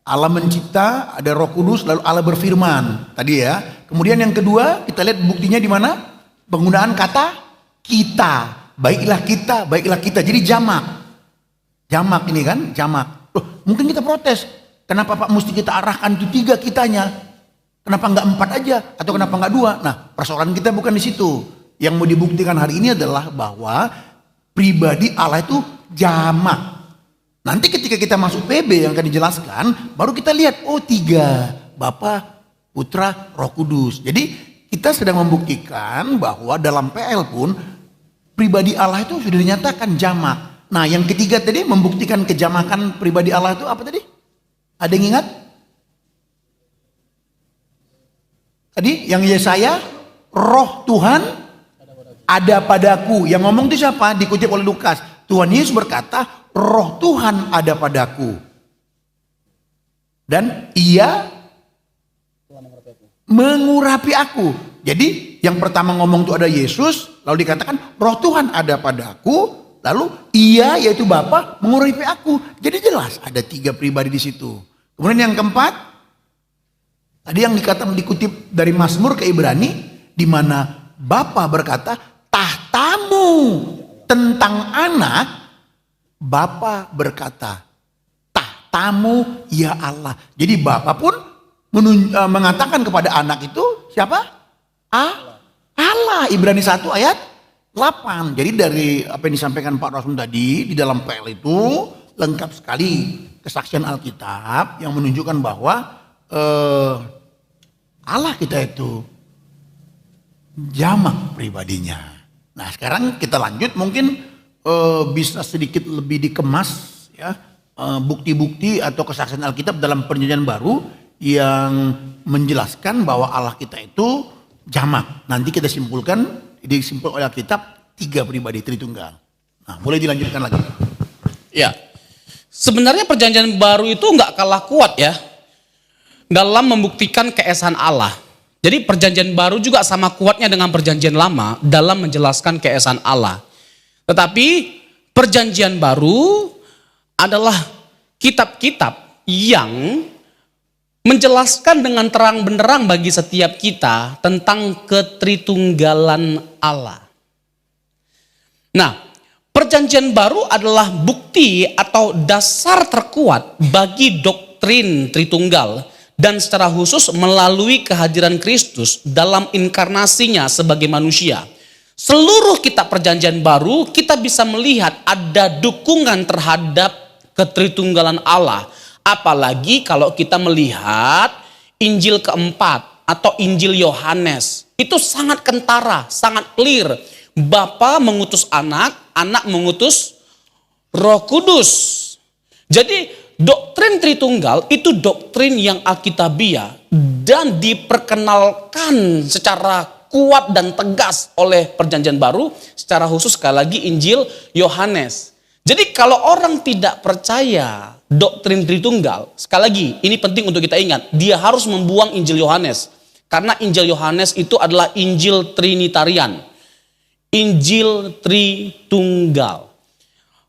Allah mencipta, ada Roh Kudus, lalu Allah berfirman tadi ya. Kemudian yang kedua kita lihat buktinya di mana? Penggunaan kata kita. Baiklah kita. Jadi jamak. Jamak ini kan, jamak. Loh, mungkin kita protes. Kenapa Pak mesti kita arahkan itu 3 kitanya? Kenapa nggak 4 aja? Atau kenapa nggak 2? Nah, persoalan kita bukan di situ. Yang mau dibuktikan hari ini adalah bahwa pribadi Allah itu jamak. Nanti ketika kita masuk PB yang akan dijelaskan, baru kita lihat, oh 3, Bapa, Putra, Roh Kudus. Jadi kita sedang membuktikan bahwa dalam PL pun pribadi Allah itu sudah dinyatakan jamak. Nah yang ketiga tadi membuktikan kejamakan pribadi Allah itu apa tadi? Ada yang ingat? Tadi yang Yesaya, Roh Tuhan ada padaku. Yang ngomong itu siapa? Dikutip oleh Lukas. Tuhan Yesus berkata, Roh Tuhan ada padaku. Dan ia mengurapi aku. Jadi yang pertama ngomong itu ada Yesus, lalu dikatakan Roh Tuhan ada padaku, lalu ia yaitu Bapa mengurapi aku. Jadi jelas ada 3 pribadi di situ. Kemudian yang keempat, tadi yang dikutip dari Mazmur ke Ibrani, di mana Bapa berkata, tahtamu tentang anak, Bapa berkata, tahtamu ya Allah. Jadi Bapa pun mengatakan kepada anak itu siapa? Allah. Ibrani 1 ayat 8. Jadi dari apa yang disampaikan Pak Rasul tadi di dalam PL itu lengkap sekali kesaksian Alkitab yang menunjukkan bahwa Allah kita itu jamak pribadinya. Nah sekarang kita lanjut, mungkin bisa sedikit lebih dikemas ya, bukti-bukti atau kesaksian Alkitab dalam Perjanjian Baru yang menjelaskan bahwa Allah kita itu jamak. Nanti kita simpulkan, disimpul oleh Alkitab 3 pribadi Tritunggal. Nah boleh dilanjutkan lagi. Ya, sebenarnya Perjanjian Baru itu nggak kalah kuat ya dalam membuktikan keesaan Allah. Jadi Perjanjian Baru juga sama kuatnya dengan Perjanjian Lama dalam menjelaskan keesaan Allah. Tetapi Perjanjian Baru adalah kitab-kitab yang menjelaskan dengan terang benderang bagi setiap kita tentang ketritunggalan Allah. Nah, Perjanjian Baru adalah bukti atau dasar terkuat bagi doktrin Tritunggal dan secara khusus melalui kehadiran Kristus dalam inkarnasinya sebagai manusia. Seluruh kitab Perjanjian Baru kita bisa melihat ada dukungan terhadap ketritunggalan Allah. Apalagi kalau kita melihat Injil keempat atau Injil Yohanes. Itu sangat kentara, sangat clear. Bapa mengutus anak, anak mengutus Roh Kudus. Jadi doktrin Tritunggal itu doktrin yang alkitabiah dan diperkenalkan secara kuat dan tegas oleh Perjanjian Baru, secara khusus sekali lagi Injil Yohanes. Jadi kalau orang tidak percaya doktrin Tritunggal, sekali lagi ini penting untuk kita ingat, dia harus membuang Injil Yohanes. Karena Injil Yohanes itu adalah Injil Trinitarian. Injil Tritunggal.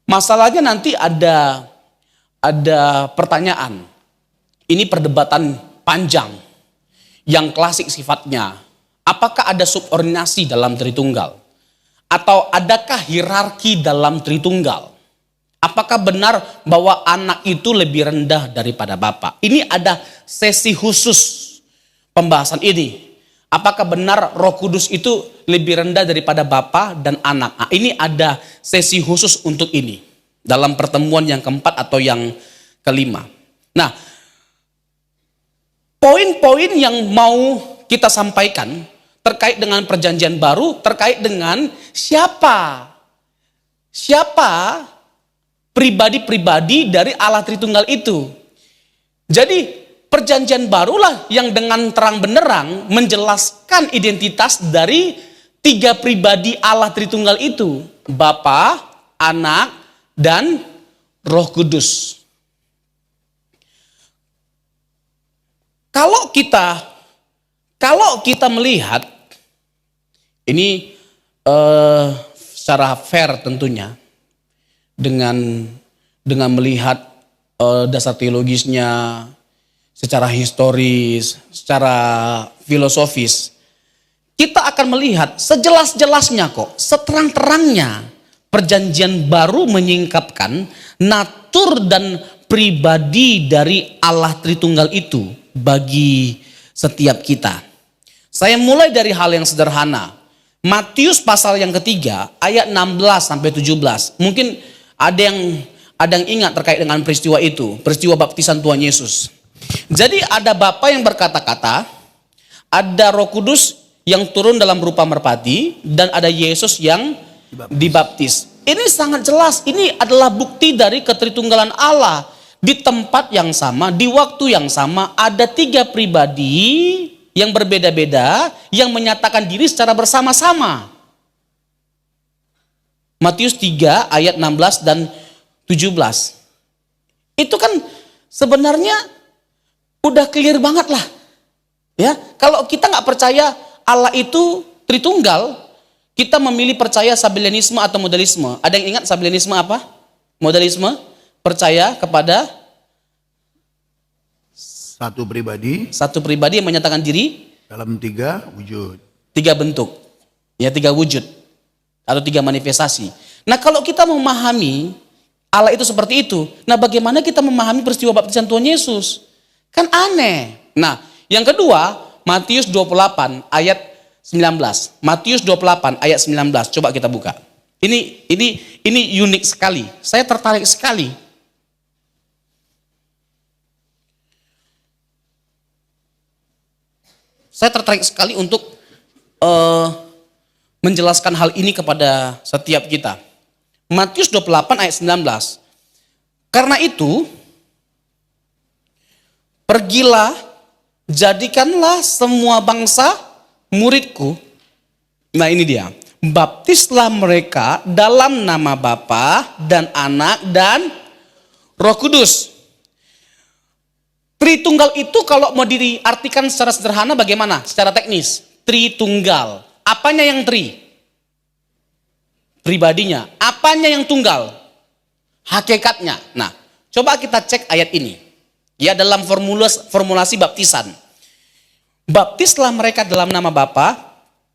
Masalahnya nanti ada pertanyaan. Ini perdebatan panjang yang klasik sifatnya. Apakah ada subordinasi dalam Tritunggal? Atau adakah hierarki dalam Tritunggal? Apakah benar bahwa anak itu lebih rendah daripada Bapa? Ini ada sesi khusus pembahasan ini. Apakah benar Roh Kudus itu lebih rendah daripada Bapa dan anak? Nah, ini ada sesi khusus untuk ini. Dalam pertemuan yang keempat atau yang kelima. Nah, poin-poin yang mau kita sampaikan terkait dengan Perjanjian Baru, terkait dengan siapa pribadi-pribadi dari Allah Tritunggal itu. Jadi Perjanjian Barulah yang dengan terang benderang menjelaskan identitas dari 3 pribadi Allah Tritunggal itu. Bapa, Anak, dan Roh Kudus. Kalau kita melihat ini secara fair tentunya, dengan melihat dasar teologisnya, secara historis, secara filosofis, kita akan melihat sejelas-jelasnya kok, seterang-terangnya Perjanjian Baru menyingkapkan natur dan pribadi dari Allah Tritunggal itu bagi setiap kita. Saya mulai dari hal yang sederhana. Matius pasal yang ketiga ayat 16 sampai 17. Mungkin ada yang ingat terkait dengan peristiwa itu, peristiwa baptisan Tuhan Yesus. Jadi ada Bapa yang berkata-kata, ada Roh Kudus yang turun dalam rupa merpati, dan ada Yesus yang dibaptis. Ini sangat jelas, ini adalah bukti dari ketritunggalan Allah. Di tempat yang sama, di waktu yang sama, ada 3 pribadi yang berbeda-beda yang menyatakan diri secara bersama-sama. Matius 3 ayat 16 dan 17. Itu kan sebenarnya udah clear banget lah. Ya, kalau kita nggak percaya Allah itu Tritunggal, kita memilih percaya sabellianisme atau modalisme. Ada yang ingat sabellianisme apa? Modalisme, percaya kepada Satu pribadi yang menyatakan diri dalam 3 wujud. 3 bentuk. Ya, 3 wujud atau 3 manifestasi. Nah, kalau kita memahami Allah itu seperti itu, nah bagaimana kita memahami peristiwa baptisan Tuhan Yesus? Kan aneh. Nah, yang kedua, Matius 28 ayat 19. Matius 28 ayat 19. Coba kita buka. Ini unik sekali. Saya tertarik sekali. Saya tertarik sekali untuk menjelaskan hal ini kepada setiap kita. Matius 28 ayat 19. Karena itu, pergilah, jadikanlah semua bangsa muridku. Nah, ini dia. Baptislah mereka dalam nama Bapa dan Anak dan Roh Kudus. Tritunggal itu kalau mau diartikan secara sederhana bagaimana? Secara teknis. Tritunggal. Apanya yang tri? Pribadinya. Apanya yang tunggal? Hakikatnya. Nah, coba kita cek ayat ini. Ya, dalam formulasi baptisan. Baptislah mereka dalam nama Bapa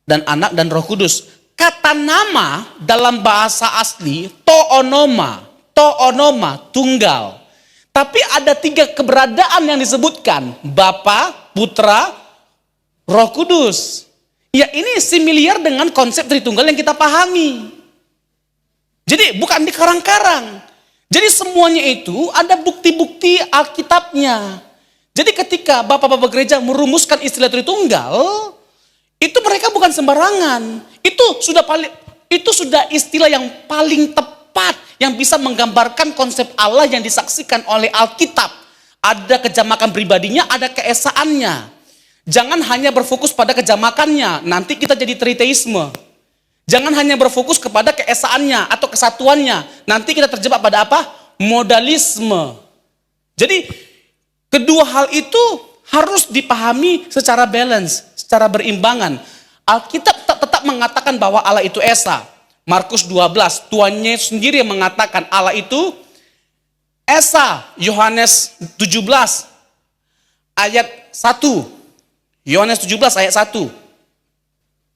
dan Anak dan Roh Kudus. Kata nama dalam bahasa asli toonoma, tunggal. Tapi ada 3 keberadaan yang disebutkan, Bapa, Putra, Roh Kudus. Ya, ini similar dengan konsep Tritunggal yang kita pahami. Jadi bukan dikarang-karang. Jadi semuanya itu ada bukti-bukti Alkitabnya. Jadi ketika Bapak-bapak gereja merumuskan istilah Tritunggal, itu mereka bukan sembarangan. Itu sudah istilah yang paling tepat yang bisa menggambarkan konsep Allah yang disaksikan oleh Alkitab. Ada kejamakan pribadinya, ada keesaannya. Jangan hanya berfokus pada kejamakannya, nanti kita jadi triteisme. Jangan hanya berfokus kepada keesaannya atau kesatuannya, nanti kita terjebak pada apa? Modalisme. Jadi kedua hal itu harus dipahami secara balance, secara berimbangan. Alkitab tetap mengatakan bahwa Allah itu Esa. Markus 12, Tuhan Yesus sendiri yang mengatakan Allah itu Esa. Yohanes 17 ayat 1. Yohanes 17 ayat 1.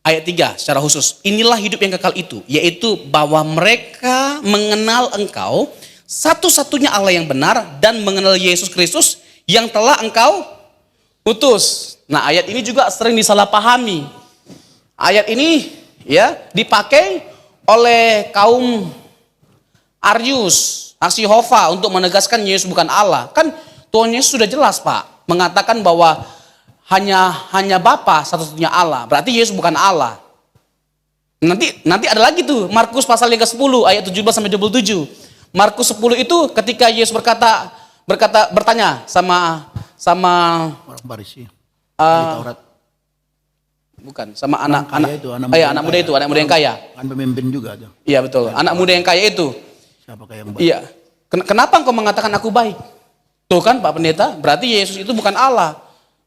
Ayat 3 secara khusus. Inilah hidup yang kekal itu, yaitu bahwa mereka mengenal Engkau satu-satunya Allah yang benar dan mengenal Yesus Kristus yang telah Engkau utus. Nah, ayat ini juga sering disalahpahami. Ayat ini ya dipakai oleh kaum Arius, Asihova untuk menegaskan Yesus bukan Allah. Kan Tuhan Yesus sudah jelas, Pak, mengatakan bahwa hanya Bapa satu-satunya Allah. Berarti Yesus bukan Allah. Nanti ada lagi tuh Markus pasal yang ke-10 ayat 17 sampai 27. Markus 10 itu ketika Yesus bertanya sama Orang Farisi. Taurat. Bukan, sama anak muda itu, anak muda yang kaya. Kan pemimpin juga tuh. Iya, betul. Anak muda yang kaya itu. Siapakah yang baik? Iya. Kenapa engkau mengatakan aku baik? Tuh kan Pak Pendeta, berarti Yesus itu bukan Allah.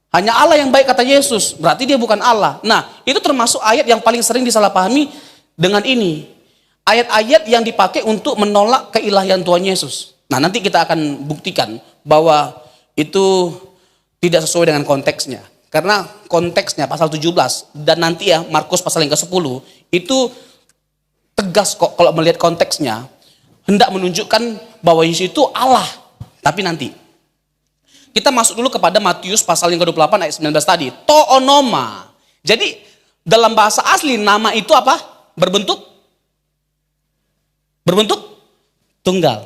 Hanya Allah yang baik kata Yesus, berarti dia bukan Allah. Nah, itu termasuk ayat yang paling sering disalahpahami dengan ini. Ayat-ayat yang dipakai untuk menolak keilahian Tuhan Yesus. Nah, nanti kita akan buktikan bahwa itu tidak sesuai dengan konteksnya. Karena konteksnya pasal 17 dan nanti ya Markus pasal yang ke-10 itu tegas kok kalau melihat konteksnya. Hendak menunjukkan bahwa Yesus itu Allah. Tapi nanti. Kita masuk dulu kepada Matius pasal yang ke-28 ayat 19 tadi. Toonoma. Jadi dalam bahasa asli nama itu apa? Berbentuk tunggal.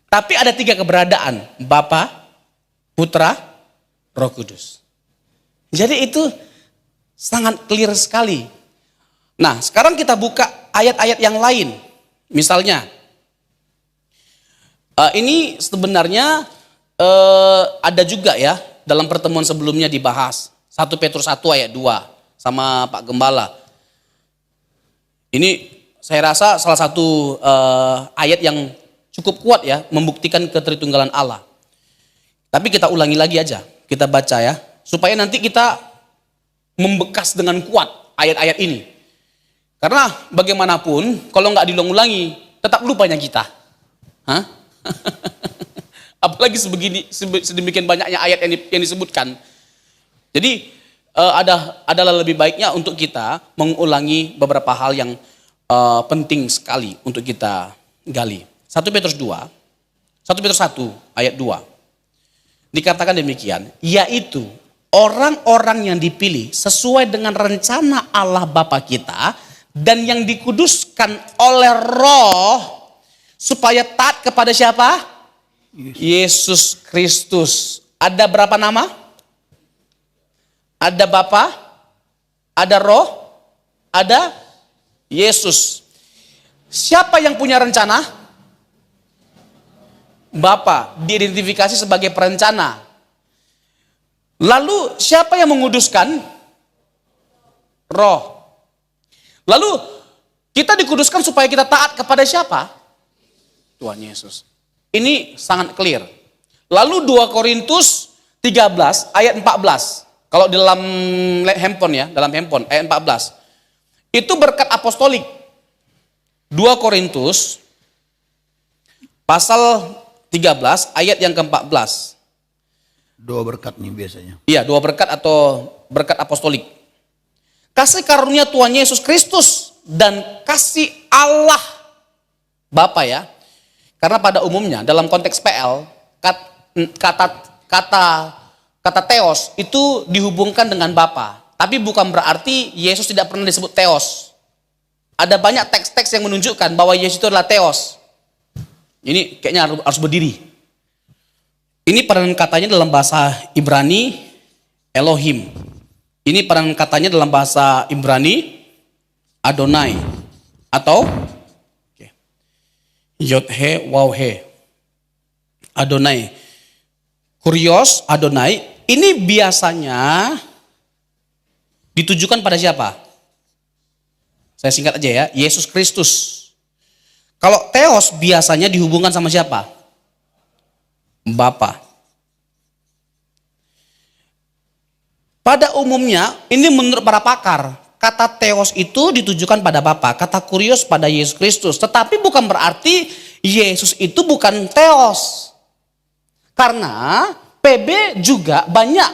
Tapi ada 3 keberadaan. Bapa, Putra, Roh Kudus. Jadi itu sangat clear sekali. Nah, sekarang kita buka ayat-ayat yang lain. Misalnya, ini sebenarnya ada juga ya dalam pertemuan sebelumnya dibahas. 1 Petrus 1 ayat 2 sama Pak Gembala. Ini saya rasa salah satu ayat yang cukup kuat ya membuktikan ketritunggalan Allah. Tapi kita ulangi lagi aja, kita baca ya. Supaya nanti kita membekas dengan kuat ayat-ayat ini. Karena bagaimanapun kalau nggak diulang-ulangi tetap lupanya kita. Hah? Apalagi sedemikian banyaknya ayat yang disebutkan. Jadi adalah lebih baiknya untuk kita mengulangi beberapa hal yang penting sekali untuk kita gali. 1 Petrus 1 ayat 2. Dikatakan demikian, yaitu orang-orang yang dipilih sesuai dengan rencana Allah Bapa kita dan yang dikuduskan oleh Roh supaya taat kepada siapa? Yesus Kristus. Ada berapa nama? Ada Bapa, ada Roh, ada Yesus. Siapa yang punya rencana? Bapa, diidentifikasi sebagai perencana. Lalu siapa yang menguduskan? Roh. Lalu kita dikuduskan supaya kita taat kepada siapa? Tuhan Yesus. Ini sangat clear. Lalu 2 Korintus 13 ayat 14. Kalau di dalam handphone ya, dalam handphone ayat 14. Itu berkat apostolik. 2 Korintus pasal 13 ayat yang ke-14. 2 berkat nih biasanya. Iya, 2 berkat atau berkat apostolik. Kasih karunia Tuhan Yesus Kristus dan kasih Allah Bapa ya. Karena pada umumnya dalam konteks PL kata theos itu dihubungkan dengan Bapa. Tapi bukan berarti Yesus tidak pernah disebut theos. Ada banyak teks-teks yang menunjukkan bahwa Yesus itu adalah theos. Ini kayaknya harus berdiri. Ini peranan katanya dalam bahasa Ibrani Elohim. Ini peranan katanya dalam bahasa Ibrani Adonai atau Yod He Waw He Adonai. Kurios Adonai ini biasanya ditujukan pada siapa? Saya singkat aja ya, Yesus Kristus. Kalau theos biasanya dihubungkan sama siapa? Bapa. Pada umumnya, ini menurut para pakar, kata theos itu ditujukan pada Bapa, kata kurios pada Yesus Kristus. Tetapi bukan berarti Yesus itu bukan theos. Karena PB juga banyak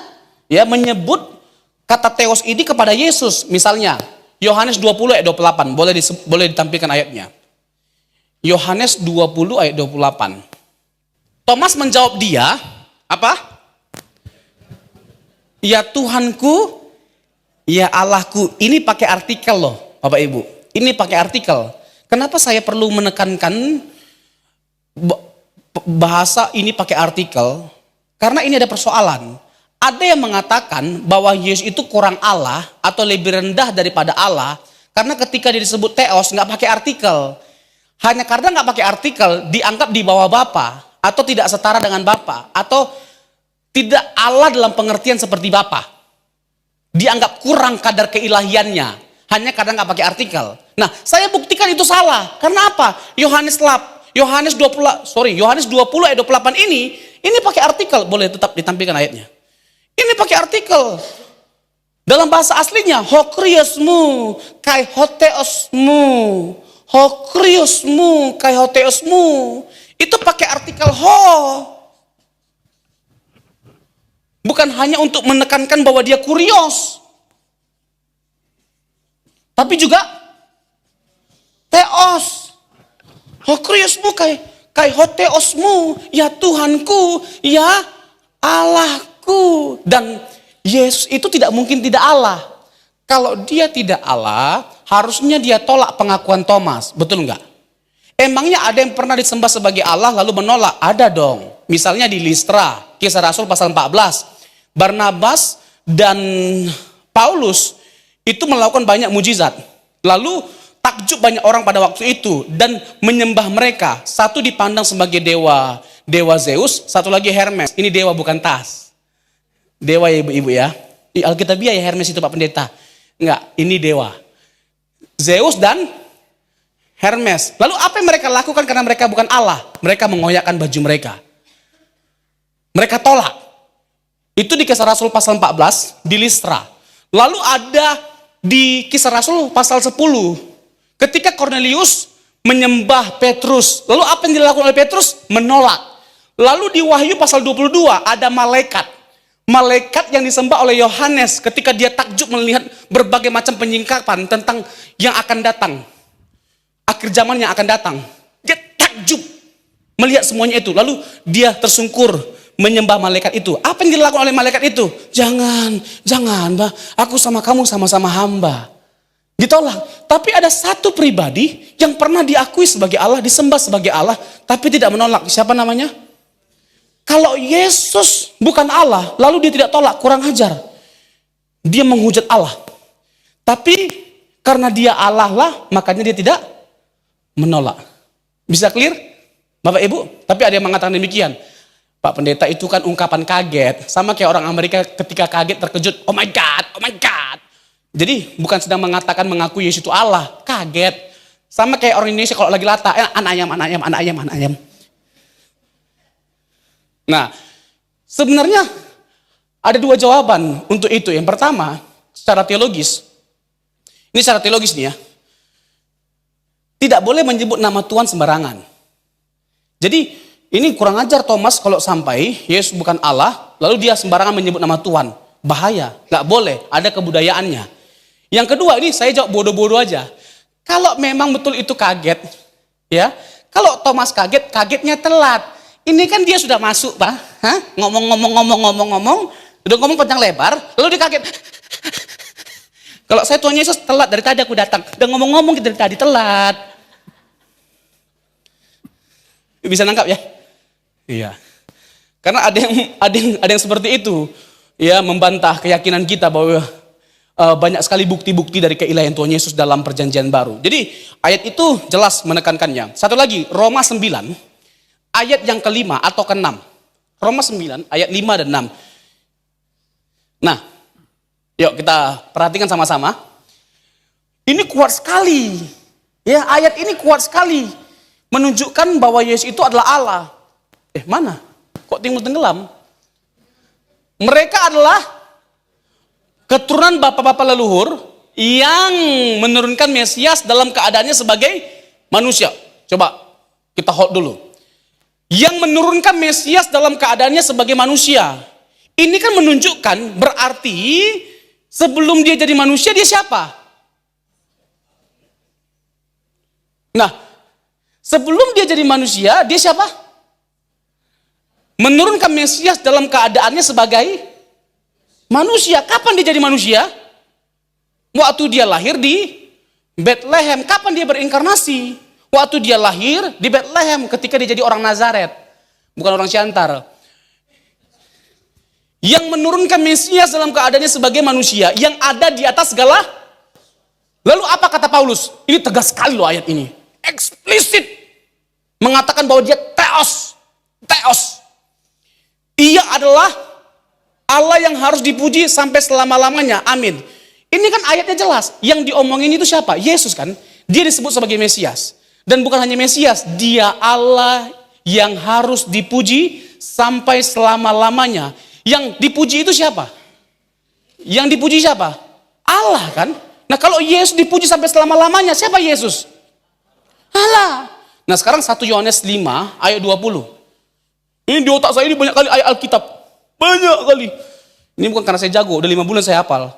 ya menyebut kata theos ini kepada Yesus. Misalnya, Yohanes 20 ayat 28, boleh ditampilkan ayatnya. Yohanes 20 ayat 28. Thomas menjawab dia, apa? Ya Tuhanku, ya Allahku. Ini pakai artikel loh, Bapak Ibu. Ini pakai artikel. Kenapa saya perlu menekankan bahasa ini pakai artikel? Karena ini ada persoalan. Ada yang mengatakan bahwa Yesus itu kurang Allah atau lebih rendah daripada Allah. Karena ketika dia disebut theos nggak pakai artikel. Hanya karena nggak pakai artikel dianggap di bawah Bapa atau tidak setara dengan Bapa atau tidak Allah dalam pengertian seperti Bapa. Dianggap kurang kadar keilahiannya hanya karena nggak pakai artikel. Nah, saya buktikan itu salah. Karena apa? Yohanes 20 ayat 28 ini pakai artikel. Boleh tetap ditampilkan ayatnya. Ini pakai artikel. Dalam bahasa aslinya hokriosmu kai hoteosmu. Hokriosmu kai hoteosmu. Itu pakai artikel ho. Bukan hanya untuk menekankan bahwa dia kurios. Tapi juga theos. Hokriosmu kai Kai hoteosmu, ya Tuhanku, ya Allahku. Dan Yesus itu tidak mungkin tidak Allah. Kalau dia tidak Allah, harusnya dia tolak pengakuan Thomas. Betul enggak? Emangnya ada yang pernah disembah sebagai Allah lalu menolak? Ada dong. Misalnya di Listra, Kisah Rasul pasal 14. Barnabas dan Paulus itu melakukan banyak mujizat. Lalu takjub banyak orang pada waktu itu dan menyembah mereka. Satu dipandang sebagai dewa, dewa Zeus, satu lagi Hermes. Ini dewa bukan tas. Dewa ya ibu-ibu ya. Di Alkitabiah ya Hermes itu Pak Pendeta. Enggak, ini dewa. Zeus dan Hermes. Lalu apa yang mereka lakukan karena mereka bukan Allah? Mereka mengoyakkan baju mereka. Mereka tolak. Itu di Kisah Rasul pasal 14 di Listra. Lalu ada di Kisah Rasul pasal 10. Ketika Cornelius menyembah Petrus. Lalu apa yang dilakukan oleh Petrus? Menolak. Lalu di Wahyu pasal 22 ada malaikat. Malaikat yang disembah oleh Yohanes ketika dia takjub melihat berbagai macam penyingkapan tentang yang akan datang. Akhir zaman yang akan datang. Dia takjub melihat semuanya itu. Lalu dia tersungkur menyembah malaikat itu. Apa yang dilakukan oleh malaikat itu? Jangan, Mbak. Aku sama kamu sama-sama hamba. Ditolak. Tapi ada satu pribadi yang pernah diakui sebagai Allah, disembah sebagai Allah, tapi tidak menolak. Siapa namanya? Kalau Yesus bukan Allah, lalu dia tidak tolak, kurang ajar. Dia menghujat Allah. Tapi karena dia Allah lah, makanya dia tidak menolak. Bisa clear? Bapak Ibu? Tapi ada yang mengatakan demikian. Pak Pendeta itu kan ungkapan kaget. Sama kayak orang Amerika ketika kaget terkejut. Oh my God, oh my God. Jadi bukan sedang mengatakan mengakui Yesus itu Allah. Kaget. Sama kayak orang Indonesia kalau lagi latah. Anak ayam. Nah, sebenarnya ada dua jawaban untuk itu. Yang pertama, secara teologis. Ini secara teologis nih ya. Tidak boleh menyebut nama Tuhan sembarangan. Jadi, ini kurang ajar Thomas kalau sampai Yesus bukan Allah, lalu dia sembarangan menyebut nama Tuhan. Bahaya, nggak boleh, ada kebudayaannya. Yang kedua, ini saya jawab bodoh-bodoh aja. Kalau memang betul itu kaget, ya. Kalau Thomas kaget, kagetnya telat. Ini kan dia sudah masuk, Pak. Ngomong, udah ngomong panjang lebar, lalu dia kaget. Kalau saya Tuhan Yesus telat, dari tadi aku datang. Udah ngomong dari tadi telat. Bisa nangkap ya? Iya. Karena ada yang seperti itu, ya, membantah keyakinan kita bahwa banyak sekali bukti-bukti dari keilahian Tuhan Yesus dalam perjanjian baru. Jadi ayat itu jelas menekankannya. Satu lagi, Roma 9 ayat yang kelima atau keenam. Roma 9 ayat 5 dan 6. Nah, yuk kita perhatikan sama-sama. Ini kuat sekali. Ya, ayat ini kuat sekali. Menunjukkan bahwa Yesus itu adalah Allah. Mana? Kok timbul tenggelam? Mereka adalah keturunan bapak-bapak leluhur yang menurunkan Mesias dalam keadaannya sebagai manusia. Coba kita hold dulu. Yang menurunkan Mesias dalam keadaannya sebagai manusia. Ini kan menunjukkan berarti sebelum dia jadi manusia dia siapa? Nah, sebelum dia jadi manusia dia siapa? Menurunkan Mesias dalam keadaannya sebagai manusia. Kapan dia jadi manusia? Waktu dia lahir di Bethlehem. Kapan dia berinkarnasi? Waktu dia lahir di Bethlehem ketika dia jadi orang Nazaret. Bukan orang Siantar. Yang menurunkan Mesias dalam keadaannya sebagai manusia. Yang ada di atas segala. Lalu apa kata Paulus? Ini tegas sekali loh ayat ini. Eksplisit. Mengatakan bahwa dia Theos. Theos. Ia adalah Allah yang harus dipuji sampai selama-lamanya. Amin. Ini kan ayatnya jelas. Yang diomongin itu siapa? Yesus kan. Dia disebut sebagai Mesias. Dan bukan hanya Mesias, dia Allah yang harus dipuji sampai selama-lamanya. Yang dipuji itu siapa? Yang dipuji siapa? Allah kan? Nah kalau Yesus dipuji sampai selama-lamanya, siapa Yesus? Allah. Nah sekarang 1 Yohanes 5 ayat 20. Ini di otak saya ini banyak kali ayat Alkitab. Banyak kali. Ini bukan karena saya jago, udah 5 bulan saya hafal.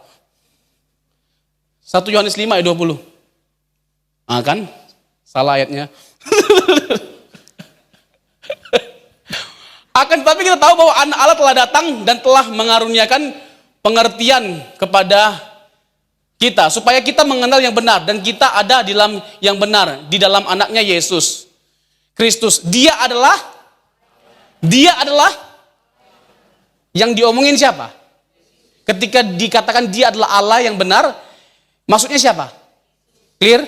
1 Yohanes 5 ayat 20. Nah kan? Salah ayatnya. Akan tetapi kita tahu bahwa anak Allah telah datang dan telah mengaruniakan pengertian kepada kita supaya kita mengenal yang benar dan kita ada di dalam yang benar di dalam anaknya Yesus Kristus. Dia adalah yang diomongin siapa? Ketika dikatakan dia adalah Allah yang benar, maksudnya siapa? Clear?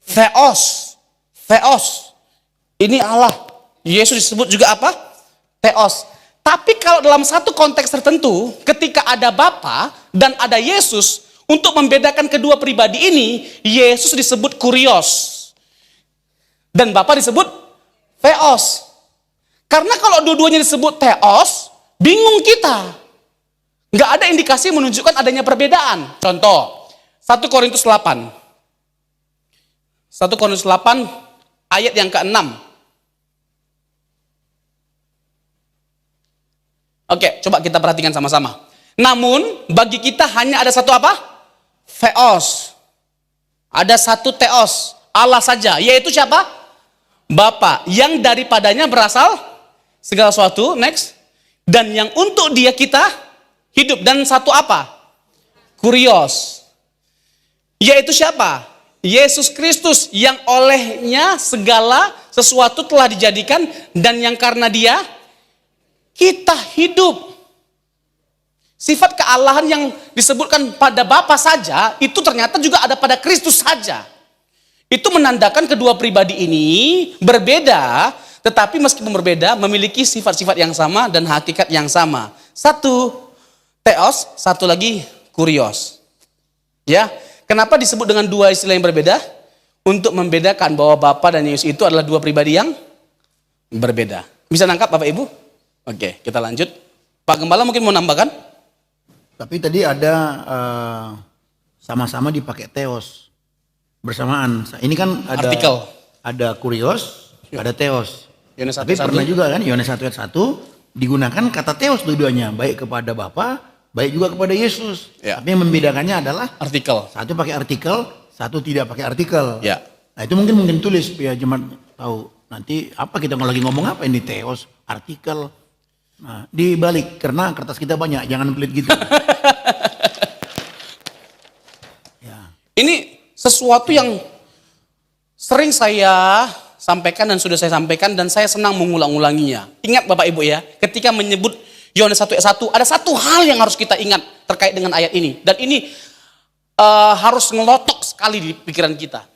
Theos. Ini Allah. Yesus disebut juga apa? Theos. Tapi kalau dalam satu konteks tertentu, ketika ada Bapa dan ada Yesus, untuk membedakan kedua pribadi ini, Yesus disebut Kurios. Dan Bapa disebut Theos. Karena kalau dua-duanya disebut Theos, bingung kita. Nggak ada indikasi menunjukkan adanya perbedaan. Contoh, 1 Korintus 8. 1 Korintus 8 ayat yang ke-6. Oke, coba kita perhatikan sama-sama. Namun, bagi kita hanya ada satu apa? Theos. Ada satu Theos, Allah saja, yaitu siapa? Bapa, yang daripadanya berasal segala sesuatu, next. Dan yang untuk dia kita hidup. Dan satu apa? Kurios. Yaitu siapa? Yesus Kristus, yang olehnya segala sesuatu telah dijadikan, dan yang karena dia kita hidup. Sifat kealahan yang disebutkan pada Bapa saja, itu ternyata juga ada pada Kristus saja. Itu menandakan kedua pribadi ini berbeda, tetapi meskipun berbeda, memiliki sifat-sifat yang sama dan hakikat yang sama. Satu Theos, satu lagi Kurios. Ya, kenapa disebut dengan dua istilah yang berbeda? Untuk membedakan bahwa Bapa dan Yesus itu adalah dua pribadi yang berbeda. Bisa nangkap Bapak Ibu? Oke, kita lanjut. Pak Gembala mungkin mau nambahkan? Tapi tadi ada sama-sama dipakai Theos bersamaan. Ini kan ada Artikel. Ada Kurios, ada Theos. Yohanes 1 Tapi ayat 1. pernah juga kan Yohanes 1 ayat 1 digunakan kata Theos dua-duanya, baik kepada Bapa, baik juga kepada Yesus. Ya. Tapi yang membedakannya adalah Artikel. satu pakai artikel, satu tidak pakai artikel. Ya. Nah itu mungkin tulis biar jemaat tahu nanti apa kita mau lagi ngomong apa ini Theos, artikel. Nah, dibalik karena kertas kita banyak, jangan pelit gitu. Ya. Ini sesuatu yang sering saya sampaikan dan sudah saya sampaikan dan saya senang mengulang-ulanginya. Ingat Bapak Ibu ya, ketika menyebut Yohanes 1 ayat 1, ada satu hal yang harus kita ingat terkait dengan ayat ini. Dan ini harus ngelotok sekali di pikiran kita.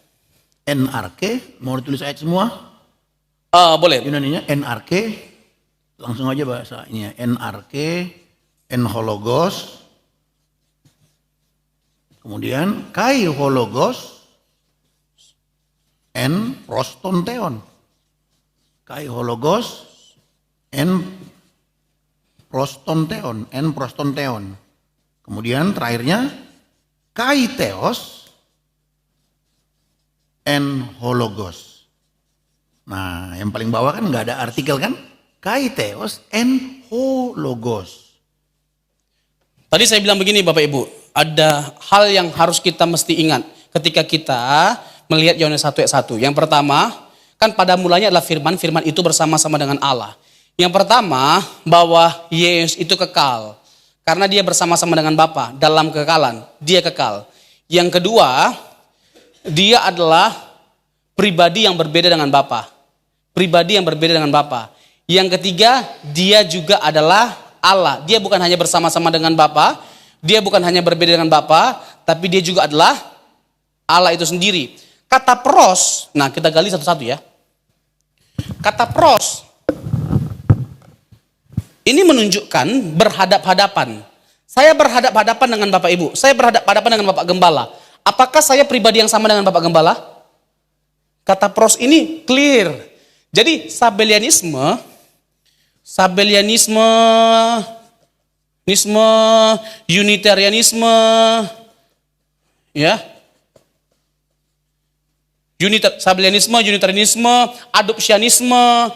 NRK, mau ditulis ayat semua? Boleh. Yunaninya NRK, langsung aja bahasanya. NRK, N hologos, kemudian kai hologos, N prostonteon. Kai hologos, N prostonteon, N prostonteon. Kemudian terakhirnya kai theos, N hologos. Nah, yang paling bawah kan nggak ada artikel kan? Kai theos, N hologos. Tadi saya bilang begini Bapak Ibu, ada hal yang harus kita mesti ingat ketika kita melihat Yohanes 1 ayat 1. Yang pertama, kan pada mulanya adalah firman, firman itu bersama-sama dengan Allah. Yang pertama, bahwa Yesus itu kekal. Karena dia bersama-sama dengan Bapa dalam kekekalan, dia kekal. Yang kedua, dia adalah pribadi yang berbeda dengan Bapa. Pribadi yang berbeda dengan Bapa. Yang ketiga, dia juga adalah Allah. Dia bukan hanya bersama-sama dengan Bapa, dia bukan hanya berbeda dengan Bapa, tapi dia juga adalah Allah itu sendiri. Kata pros, nah kita gali satu-satu ya. Kata pros, ini menunjukkan berhadap-hadapan. Saya berhadap-hadapan dengan Bapak Ibu, saya berhadap-hadapan dengan Bapak Gembala. Apakah saya pribadi yang sama dengan Bapak Gembala? Kata pros ini clear. Jadi Sabellianisme, Unitarianisme, ya, Sabellianisme, Unitarianisme, Adoptionisme,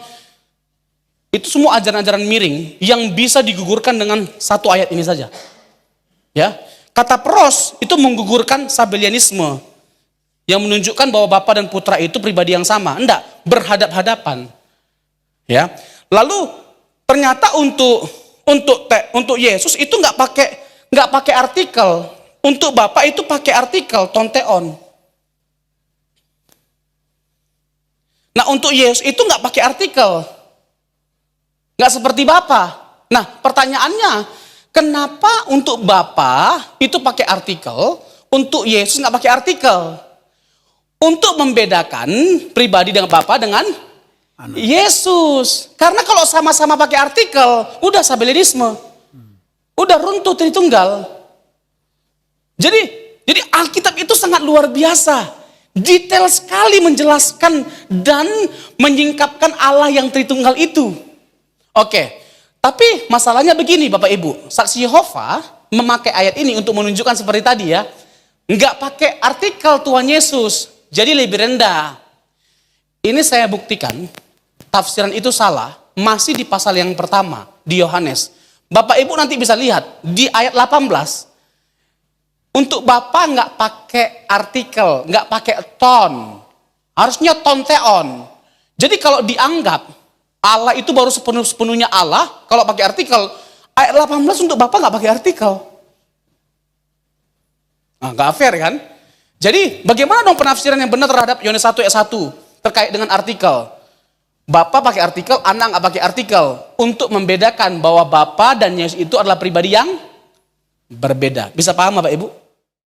itu semua ajaran-ajaran miring yang bisa digugurkan dengan satu ayat ini saja. Ya, kata pros itu menggugurkan Sabellianisme yang menunjukkan bahwa Bapa dan Putra itu pribadi yang sama. Enggak, berhadap-hadapan. Ya. Lalu Ternyata untuk Yesus itu nggak pakai artikel. Untuk Bapa itu pakai artikel tonteon. Nah, untuk Yesus itu nggak pakai artikel. Nggak seperti Bapa. Nah, pertanyaannya, kenapa untuk Bapa itu pakai artikel, untuk Yesus nggak pakai artikel? Untuk membedakan pribadi dengan Bapa dengan Yesus. Karena kalau sama-sama pakai artikel, udah sabelinisme. Udah runtuh Tritunggal. Jadi Alkitab itu sangat luar biasa. Detail sekali menjelaskan dan menyingkapkan Allah yang Tritunggal itu. Oke, tapi masalahnya begini Bapak Ibu. Saksi Yehova memakai ayat ini untuk menunjukkan seperti tadi ya. Nggak pakai artikel Tuhan Yesus. Jadi lebih rendah. Ini saya buktikan, tafsiran itu salah, masih di pasal yang pertama, di Yohanes. Bapak Ibu nanti bisa lihat, di ayat 18, untuk Bapak nggak pakai artikel, nggak pakai ton. Harusnya tonteon. Jadi kalau dianggap, Allah itu baru sepenuhnya Allah, kalau pakai artikel, ayat 18 untuk Bapak nggak pakai artikel. Nah, nggak fair kan? Jadi bagaimana dong penafsiran yang benar terhadap Yohanes 1 ayat 1 terkait dengan artikel? Bapa pakai artikel, anak nggak pakai artikel untuk membedakan bahwa Bapa dan Yesus itu adalah pribadi yang berbeda. Bisa paham Bapak Ibu?